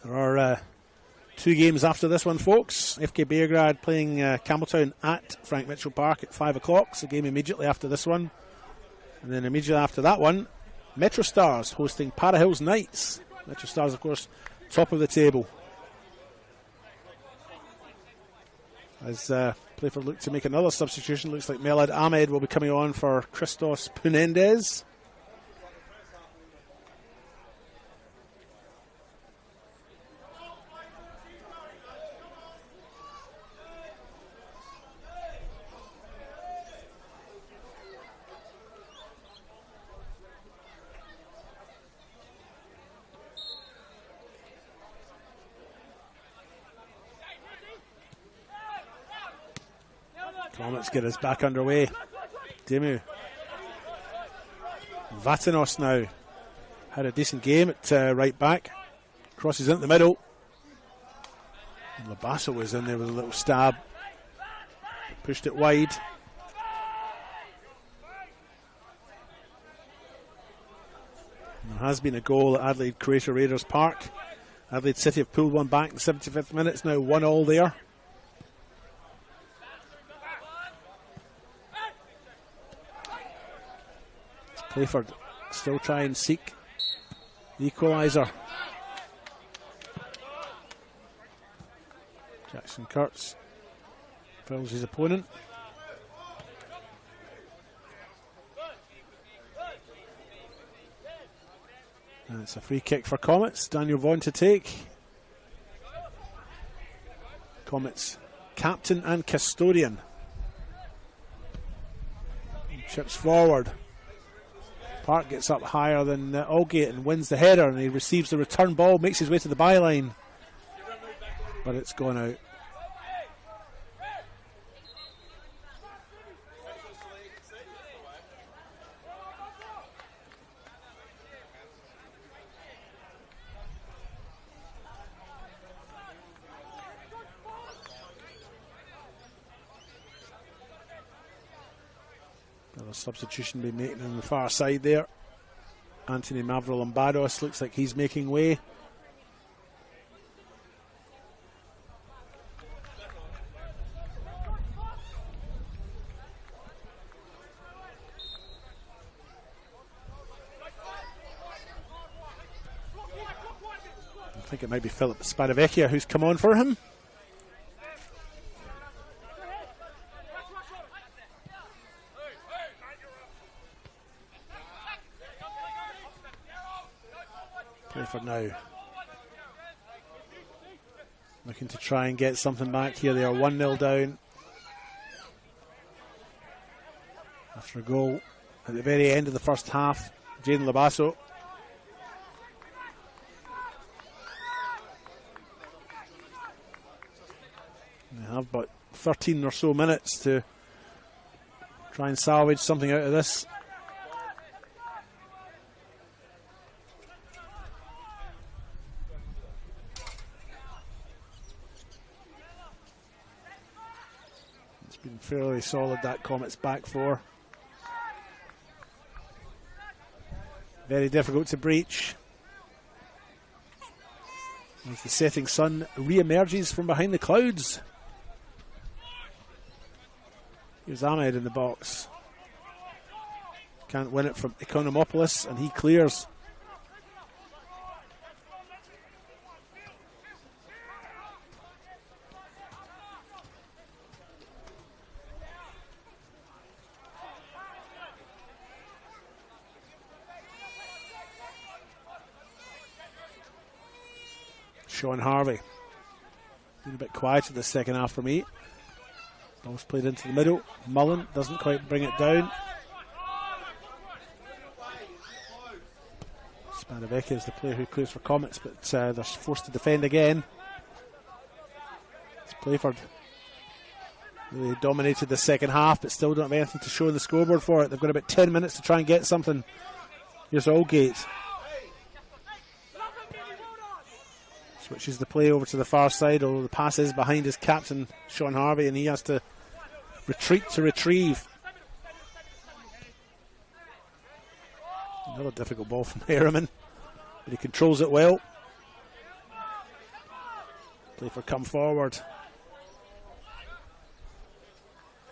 There are 2 games after this one, folks. FK Beograd playing Campbelltown at Frank Mitchell Park at 5 o'clock. It's a game immediately after this one. And then immediately after that one, Metro Stars hosting Para Hills Knights. Metro Stars, of course, top of the table. As Playford look to make another substitution, looks like Melad Ahmed will be coming on for Christos Punendez. Comets get us back underway. Demu. Vatanos now had a decent game at right back. Crosses into the middle. And Labasso was in there with a little stab. Pushed it wide. And there has been a goal at Adelaide Croatia Raiders Park. Adelaide City have pulled one back in the 75th minute. It's now 1-1 there. Playford still try and seek the equaliser. Jackson Kurtz fouls his opponent. And it's a free kick for Comets. Daniel Vaughan to take. Comets captain and custodian. Chips forward. Park gets up higher than Aldgate and wins the header, and he receives the return ball, makes his way to the byline. But it's gone out. Substitution being made on the far side there. Anthony Mavro-Lombardos looks like he's making way. I think it might be Philip Spadavecchia who's come on for him. Playford now looking to try and get something back here. They are 1-0 down after a goal at the very end of the first half. Jaden Labasso. They have but 13 or so minutes to try and salvage something out of this. Been fairly solid, that Comets back four. Very difficult to breach as the setting sun re-emerges from behind the clouds. Here's Ahmed in the box. Can't win it from Economopoulos, and he clears. Sean Harvey. Been a bit quieter the second half for me. Ball's played into the middle. Mullen doesn't quite bring it down. Spadavecchia is the player who clears for Comets, but they're forced to defend again. It's Playford. Really dominated the second half, but still don't have anything to show in the scoreboard for it. They've got about 10 minutes to try and get something. Here's Aldgate. Switches the play over to the far side, although the pass is behind his captain, Sean Harvey, and he has to retreat to retrieve. Another difficult ball from Harriman, but he controls it well. Playford come forward.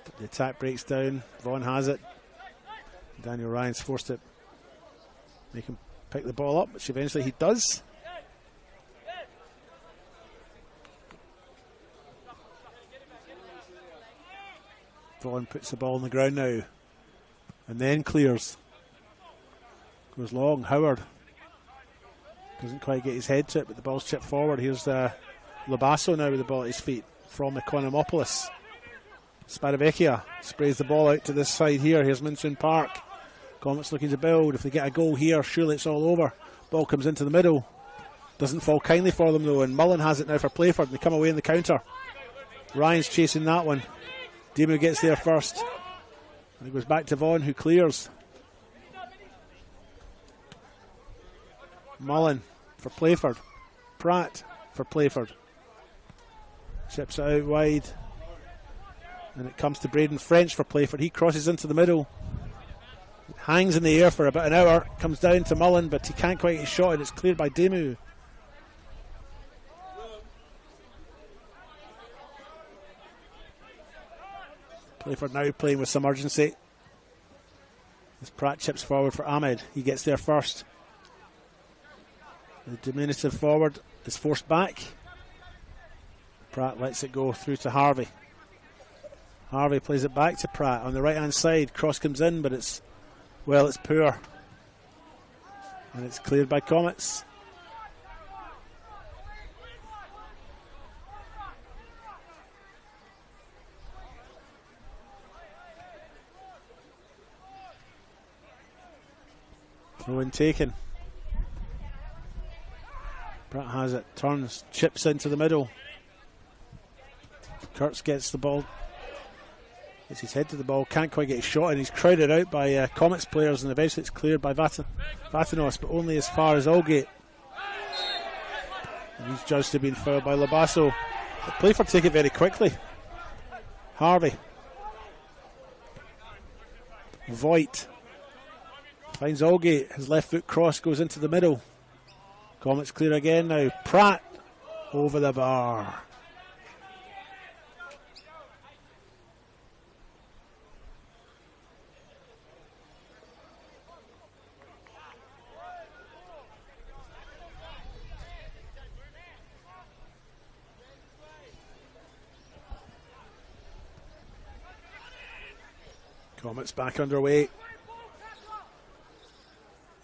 But the attack breaks down. Vaughan has it. Daniel Ryan's forced to make him pick the ball up, which eventually he does. Vaughan puts the ball on the ground now and then clears. Goes long. Howard doesn't quite get his head to it, but the ball's chipped forward. Here's Labasso now with the ball at his feet from Economopoulos. Spadavecchia sprays the ball out to this side here. Here's Minsoon Park. Comets looking to build. If they get a goal here, surely it's all over. Ball comes into the middle. Doesn't fall kindly for them though, and Mullen has it now for Playford, and they come away in the counter. Ryan's chasing that one. Demo gets there first. And it goes back to Vaughan, who clears. Mullen for Playford. Pratt for Playford. Chips it out wide. And it comes to Braden French for Playford. He crosses into the middle. It hangs in the air for about an hour. Comes down to Mullen, but he can't quite get his shot, and it's cleared by Demu. Playford now playing with some urgency. As Pratt chips forward for Ahmed. He gets there first. The diminutive forward is forced back. Pratt lets it go through to Harvey. Harvey plays it back to Pratt on the right hand side. Cross comes in, but it's poor. And it's cleared by Comets. Throw in taken. Pratt has it, turns, chips into the middle. Kurtz gets the ball, gets his head to the ball, can't quite get his shot, and he's crowded out by Comets players, and eventually it's cleared by Vatanos, but only as far as Aldgate. And he's judged to have been fouled by Labasso. But Playford take it very quickly. Harvey. Voigt finds Aldgate, his left foot cross goes into the middle. Comets clear again now. Pratt over the bar. Comets back underway.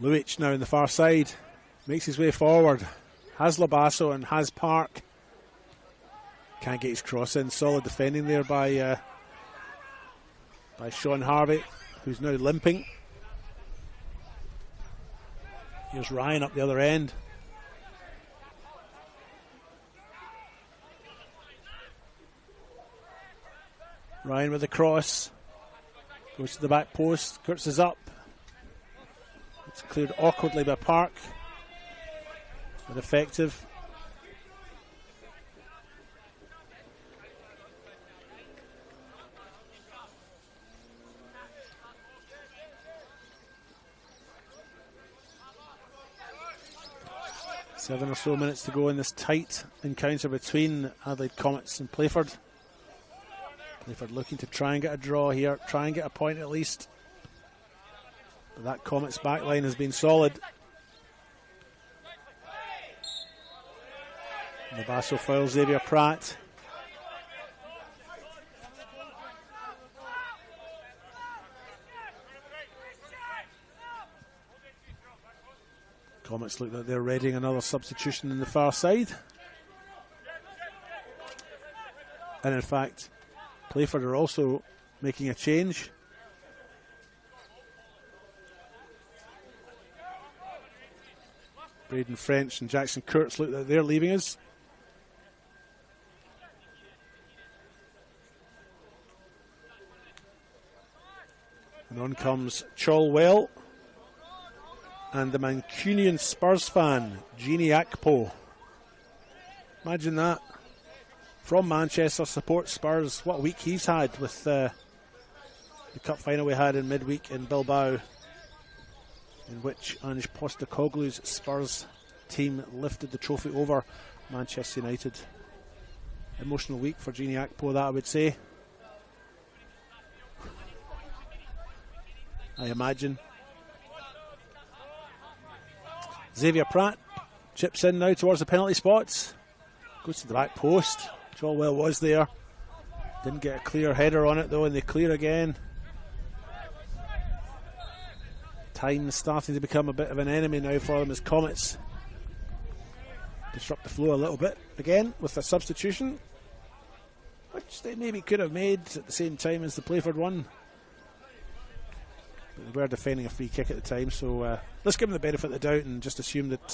Luich now on the far side. Makes his way forward. Has Labasso and has Park. Can't get his cross in. Solid defending there by Sean Harvey, who's now limping. Here's Ryan up the other end. Ryan with the cross. Goes to the back post. Kurtz is up. It's cleared awkwardly by Park. But effective. Seven or so minutes to go in this tight encounter between Adelaide Comets and Playford. Playford looking to try and get a draw here, try and get a point at least. But that Comets backline has been solid. Labasso fouls Xavier Pratt. Comets look like they're readying another substitution in the far side. And in fact, Playford are also making a change. Braden French and Jackson Kurtz look like they're leaving us. And on comes Cholwell and the Mancunian Spurs fan, Jeannie Akpo. Imagine that. From Manchester, supports Spurs. What a week he's had with the cup final we had in midweek in Bilbao, in which Ange Postecoglou's Spurs team lifted the trophy over Manchester United. Emotional week for Jeannie Akpo, that I would say. I imagine. Xavier Pratt chips in now towards the penalty spots. Goes to the back post. Cholwell was there. Didn't get a clear header on it though, and they clear again. Time starting to become a bit of an enemy now for them as Comets disrupt the flow a little bit again with a substitution, which they maybe could have made at the same time as the Playford one. But they were defending a free kick at the time, so let's give them the benefit of the doubt and just assume that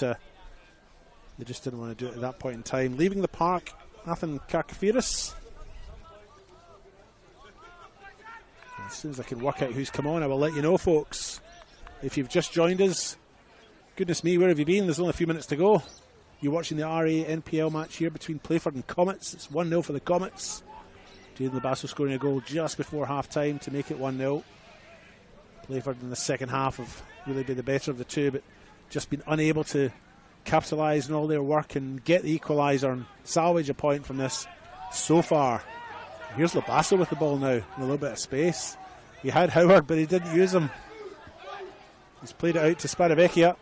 they just didn't want to do it at that point in time. Leaving the park, Nathan Kakafiris. As soon as I can work out who's come on, I will let you know, folks. If you've just joined us, goodness me, where have you been? There's only a few minutes to go. You're watching the RA NPL match here between Playford and Comets. It's 1-0 for the Comets. Jaden Labasso scoring a goal just before half time to make it 1-0. Playford in the second half have really been the better of the two, but just been unable to capitalise on all their work and get the equaliser and salvage a point from this so far. Here's Labasso with the ball now, in a little bit of space. He had Howard, but he didn't use him. He's played it out to Spadavecchia.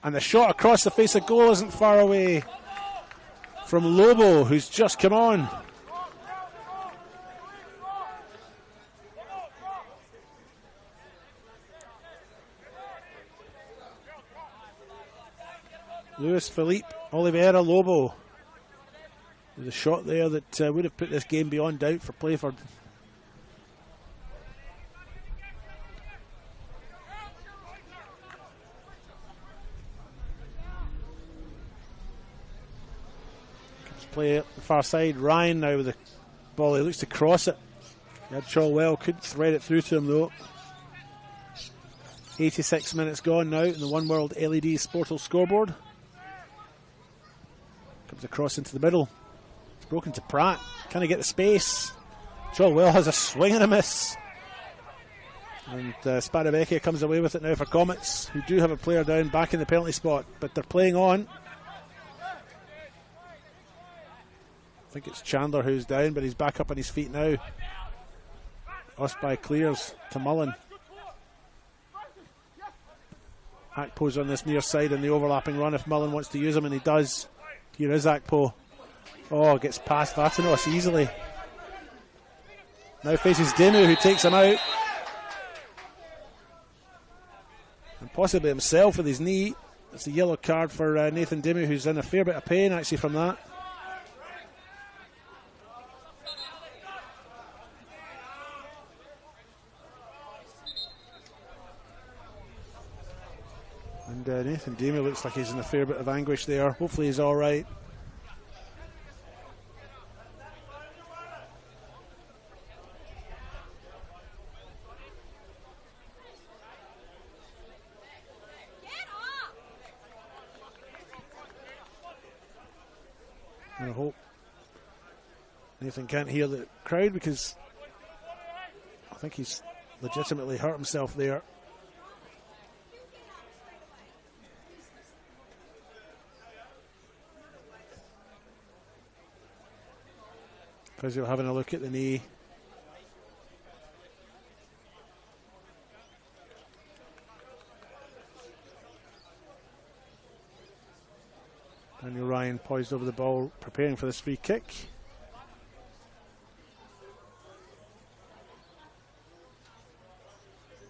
And the shot across the face of goal isn't far away from Lobo, who's just come on. Luis Felipe Oliveira Lobo with a shot there that would have put this game beyond doubt for Playford. Comes play at the far side. Ryan now with the ball. He looks to cross it. He had Chalwell, couldn't thread it through to him though. 86 minutes gone now in the One World LED Sportal scoreboard. Comes across into the middle. It's broken to Pratt. Can he get the space? Chalwell has a swing and a miss. And Spadavecchia comes away with it now for Comets, who do have a player down back in the penalty spot, but they're playing on. I think it's Chandler who's down, but he's back up on his feet now. Osby clears to Mullen. Akpo's on this near side in the overlapping run if Mullen wants to use him, and he does. Here is Akpo. Oh, gets past Vatanos easily. Now faces Demu, who takes him out. And possibly himself with his knee. It's a yellow card for Nathan Demu, who's in a fair bit of pain actually from that. And Nathan Demu looks like he's in a fair bit of anguish there. Hopefully he's all right. And I hope Nathan can't hear the crowd, because I think he's legitimately hurt himself there. Physio having a look at the knee. Daniel Ryan poised over the ball, preparing for this free kick.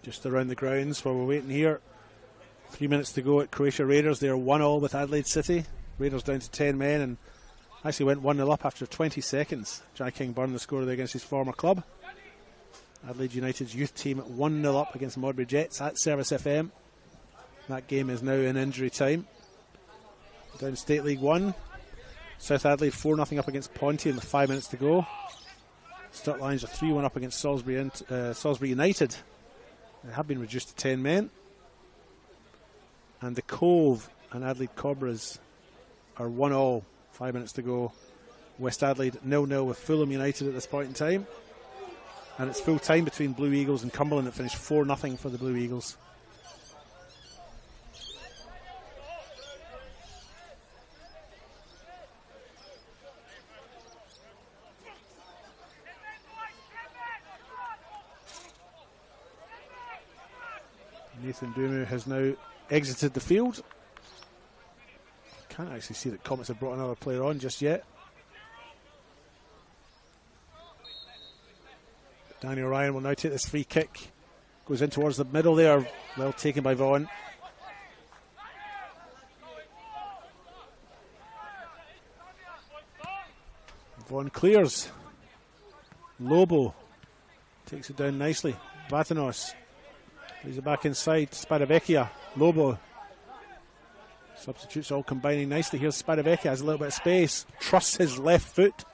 Just around the grounds while we're waiting here. 3 minutes to go at Croatia Raiders. They're 1-1 with Adelaide City. Raiders down to 10 men and actually went 1-0 up after 20 seconds. Jack King-Byrne the scorer there against his former club. Adelaide United's youth team 1-0 up against Modbury Jets at Service FM. That game is now in injury time. Down State League 1. South Adelaide 4-0 up against Ponty with 5 minutes to go. Sturt Lions are 3-1 up against Salisbury United. They have been reduced to 10 men. And the Cove and Adelaide Cobras are 1-1. 5 minutes to go. West Adelaide 0-0 with Fulham United at this point in time. And it's full time between Blue Eagles and Cumberland. It finished 4-0 for the Blue Eagles. Nathan Demu has now exited the field. Can't actually see that Comets have brought another player on just yet. Daniel Ryan will now take this free kick. Goes in towards the middle there. Well taken by Vaughan. Vaughan clears. Lobo takes it down nicely. Vatanos. He's back inside. Spadavecchia. Lobo. Substitutes all combining nicely. Here's Spadavecchia, has a little bit of space. Trusts his left foot.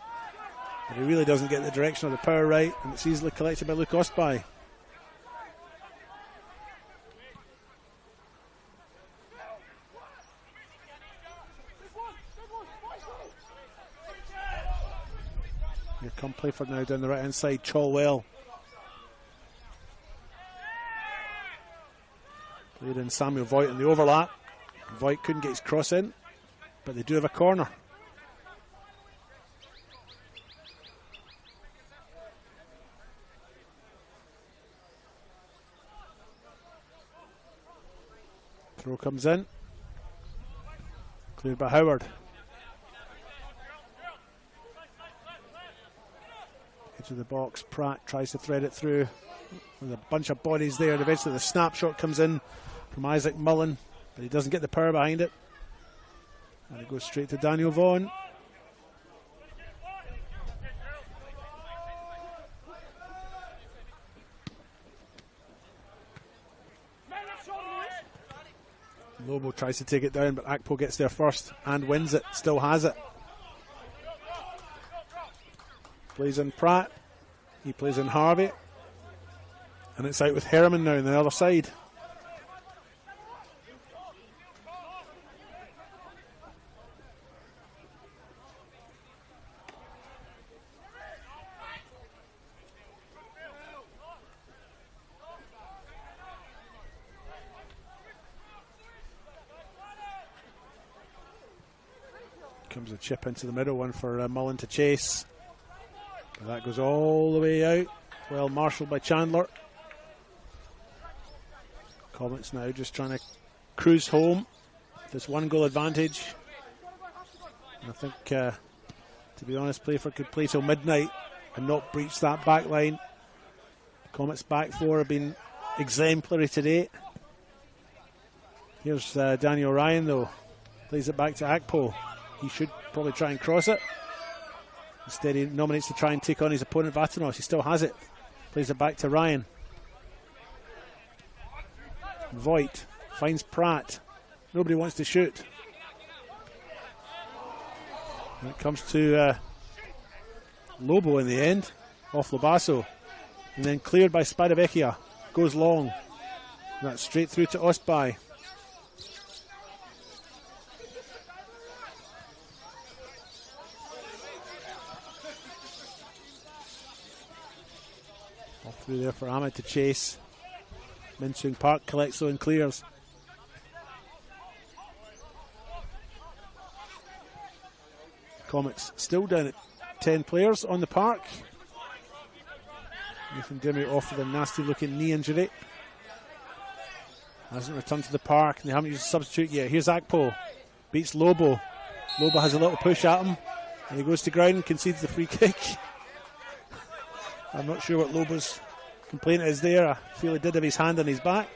But he really doesn't get the direction of the power right. And it's easily collected by Luke Ostby. Here come Playford now down the right hand side. Chalwell. Played in Samuel Voigt in the overlap. Voigt couldn't get his cross in, but they do have a corner. Throw comes in. Cleared by Howard. Edge of the box. Pratt tries to thread it through. There's a bunch of bodies there, and eventually the snapshot comes in from Isaac Mullen, but he doesn't get the power behind it. And it goes straight to Daniel Vaughan. Lobo tries to take it down, but Akpo gets there first and wins it, still has it. Plays in Pratt, he plays in Harvey, and it's out with Herman now on the other side. Comes a chip into the middle, one for Mullen to chase. And that goes all the way out. Well marshalled by Chandler. Comets now just trying to cruise home. This 1-goal advantage. And I think, to be honest, Playford could play till midnight and not breach that back line. Comets back four have been exemplary today. Here's Daniel Ryan though. Plays it back to Akpo. He should probably try and cross it. Instead he nominates to try and take on his opponent Vatanos. He still has it. Plays it back to Ryan. Voigt finds Pratt. Nobody wants to shoot. And it comes to Lobo in the end. Off Lobasso. And then cleared by Spadavecchia. Goes long. And that's straight through to Ostby. Through there for Ahmed to chase. Minsung Park collects though and clears. Comets still down at 10 players on the park. Nathan Dimmy off with a nasty looking knee injury. Hasn't returned to the park and they haven't used a substitute yet. Here's Akpo. Beats Lobo. Lobo has a little push at him and he goes to ground and concedes the free kick. I'm not sure what Lobo's complaint is there. I feel he did have his hand on his back.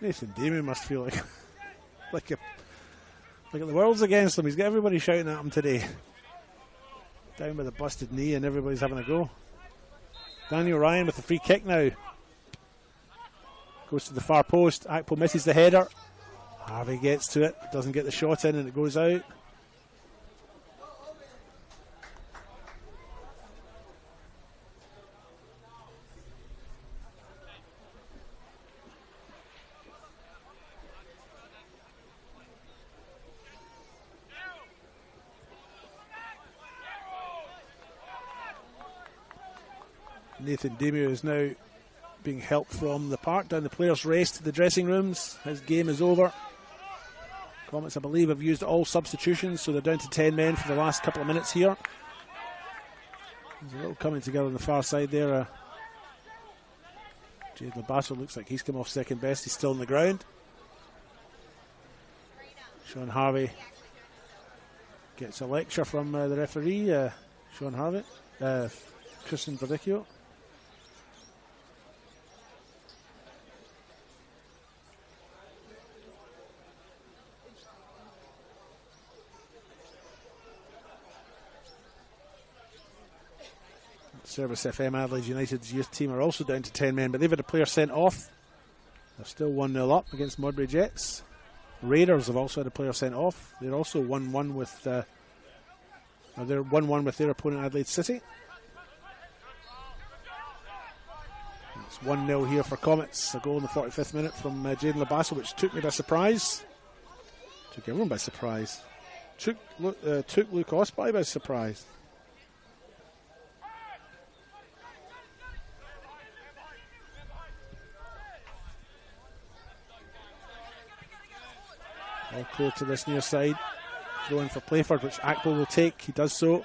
Nathan Damien must feel like the world's against him. He's got everybody shouting at him today. Down with a busted knee and everybody's having a go. Daniel Ryan with the free kick now. Goes to the far post. Akpo misses the header. Harvey gets to it. Doesn't get the shot in and it goes out. Nathan Demir is now being helped from the park. Down the players' race to the dressing rooms. His game is over. Comets, I believe, have used all substitutions, so they're down to 10 men for the last couple of minutes here. There's a little coming together on the far side there. Jade Labasso looks like he's come off second best. He's still on the ground. Sean Harvey gets a lecture from the referee, Sean Harvey, Christian Verdicchio. Service FM Adelaide United's youth team are also down to 10 men, but they've had a player sent off. They're still 1-0 up against Modbury Jets. Raiders have also had a player sent off. They're also 1-1 with they're 1-1 with their opponent Adelaide City. It's 1-0 here for Comets. A goal in the 45th minute from Jaden Labasso, which took me by surprise. Took everyone by surprise. Took Luke Osby by surprise. Akpo to this near side. Throw in for Playford, which Akpo will take. He does so.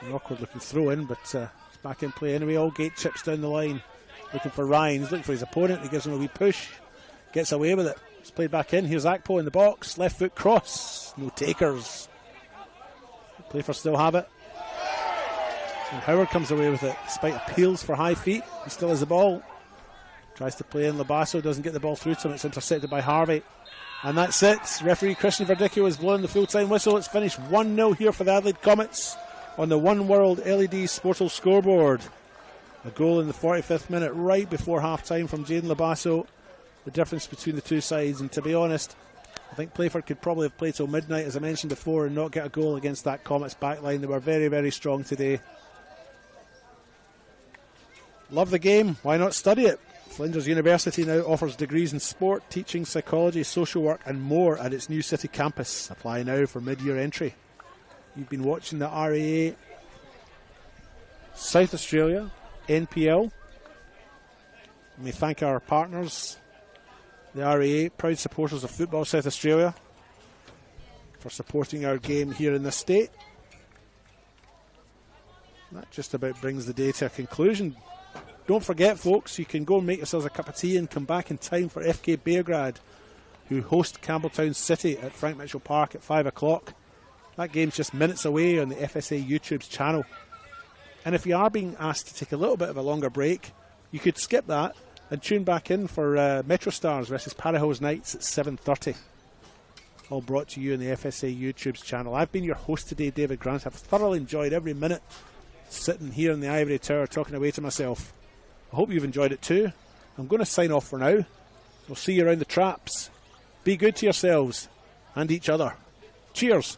An awkward looking throw in, but it's back in play anyway. Allgate chips down the line. Looking for Ryan. He's looking for his opponent. He gives him a wee push. Gets away with it. It's played back in. Here's Akpo in the box. Left foot cross. No takers. Playford still have it. And Howard comes away with it. Despite appeals for high feet, he still has the ball. Tries to play in Labasso. Doesn't get the ball through to him. It's intercepted by Harvey. And that's it. Referee Christian Verdicchio has blown the full-time whistle. It's finished 1-0 here for the Adelaide Comets on the One World LED Sportal scoreboard. A goal in the 45th minute right before half-time from Jaden Labasso. The difference between the two sides, and to be honest, I think Playford could probably have played till midnight, as I mentioned before, and not get a goal against that Comets backline. They were very, very strong today. Love the game. Why not study it? Flinders University now offers degrees in sport, teaching, psychology, social work and more at its new city campus. Apply now for mid-year entry. You've been watching the RAA South Australia NPL. And we thank our partners, the RAA, proud supporters of Football South Australia, for supporting our game here in the state. That just about brings the day to a conclusion. Don't forget, folks, you can go and make yourselves a cup of tea and come back in time for FK Beargrad, who host Campbelltown City at Frank Mitchell Park at 5 o'clock. That game's just minutes away on the FSA YouTube's channel. And if you are being asked to take a little bit of a longer break, you could skip that and tune back in for Metro Stars versus Parahose Knights at 7:30. All brought to you on the FSA YouTube's channel. I've been your host today, David Grant. I've thoroughly enjoyed every minute sitting here in the Ivory Tower talking away to myself. I hope you've enjoyed it too. I'm going to sign off for now. We'll see you around the traps. Be good to yourselves and each other. Cheers.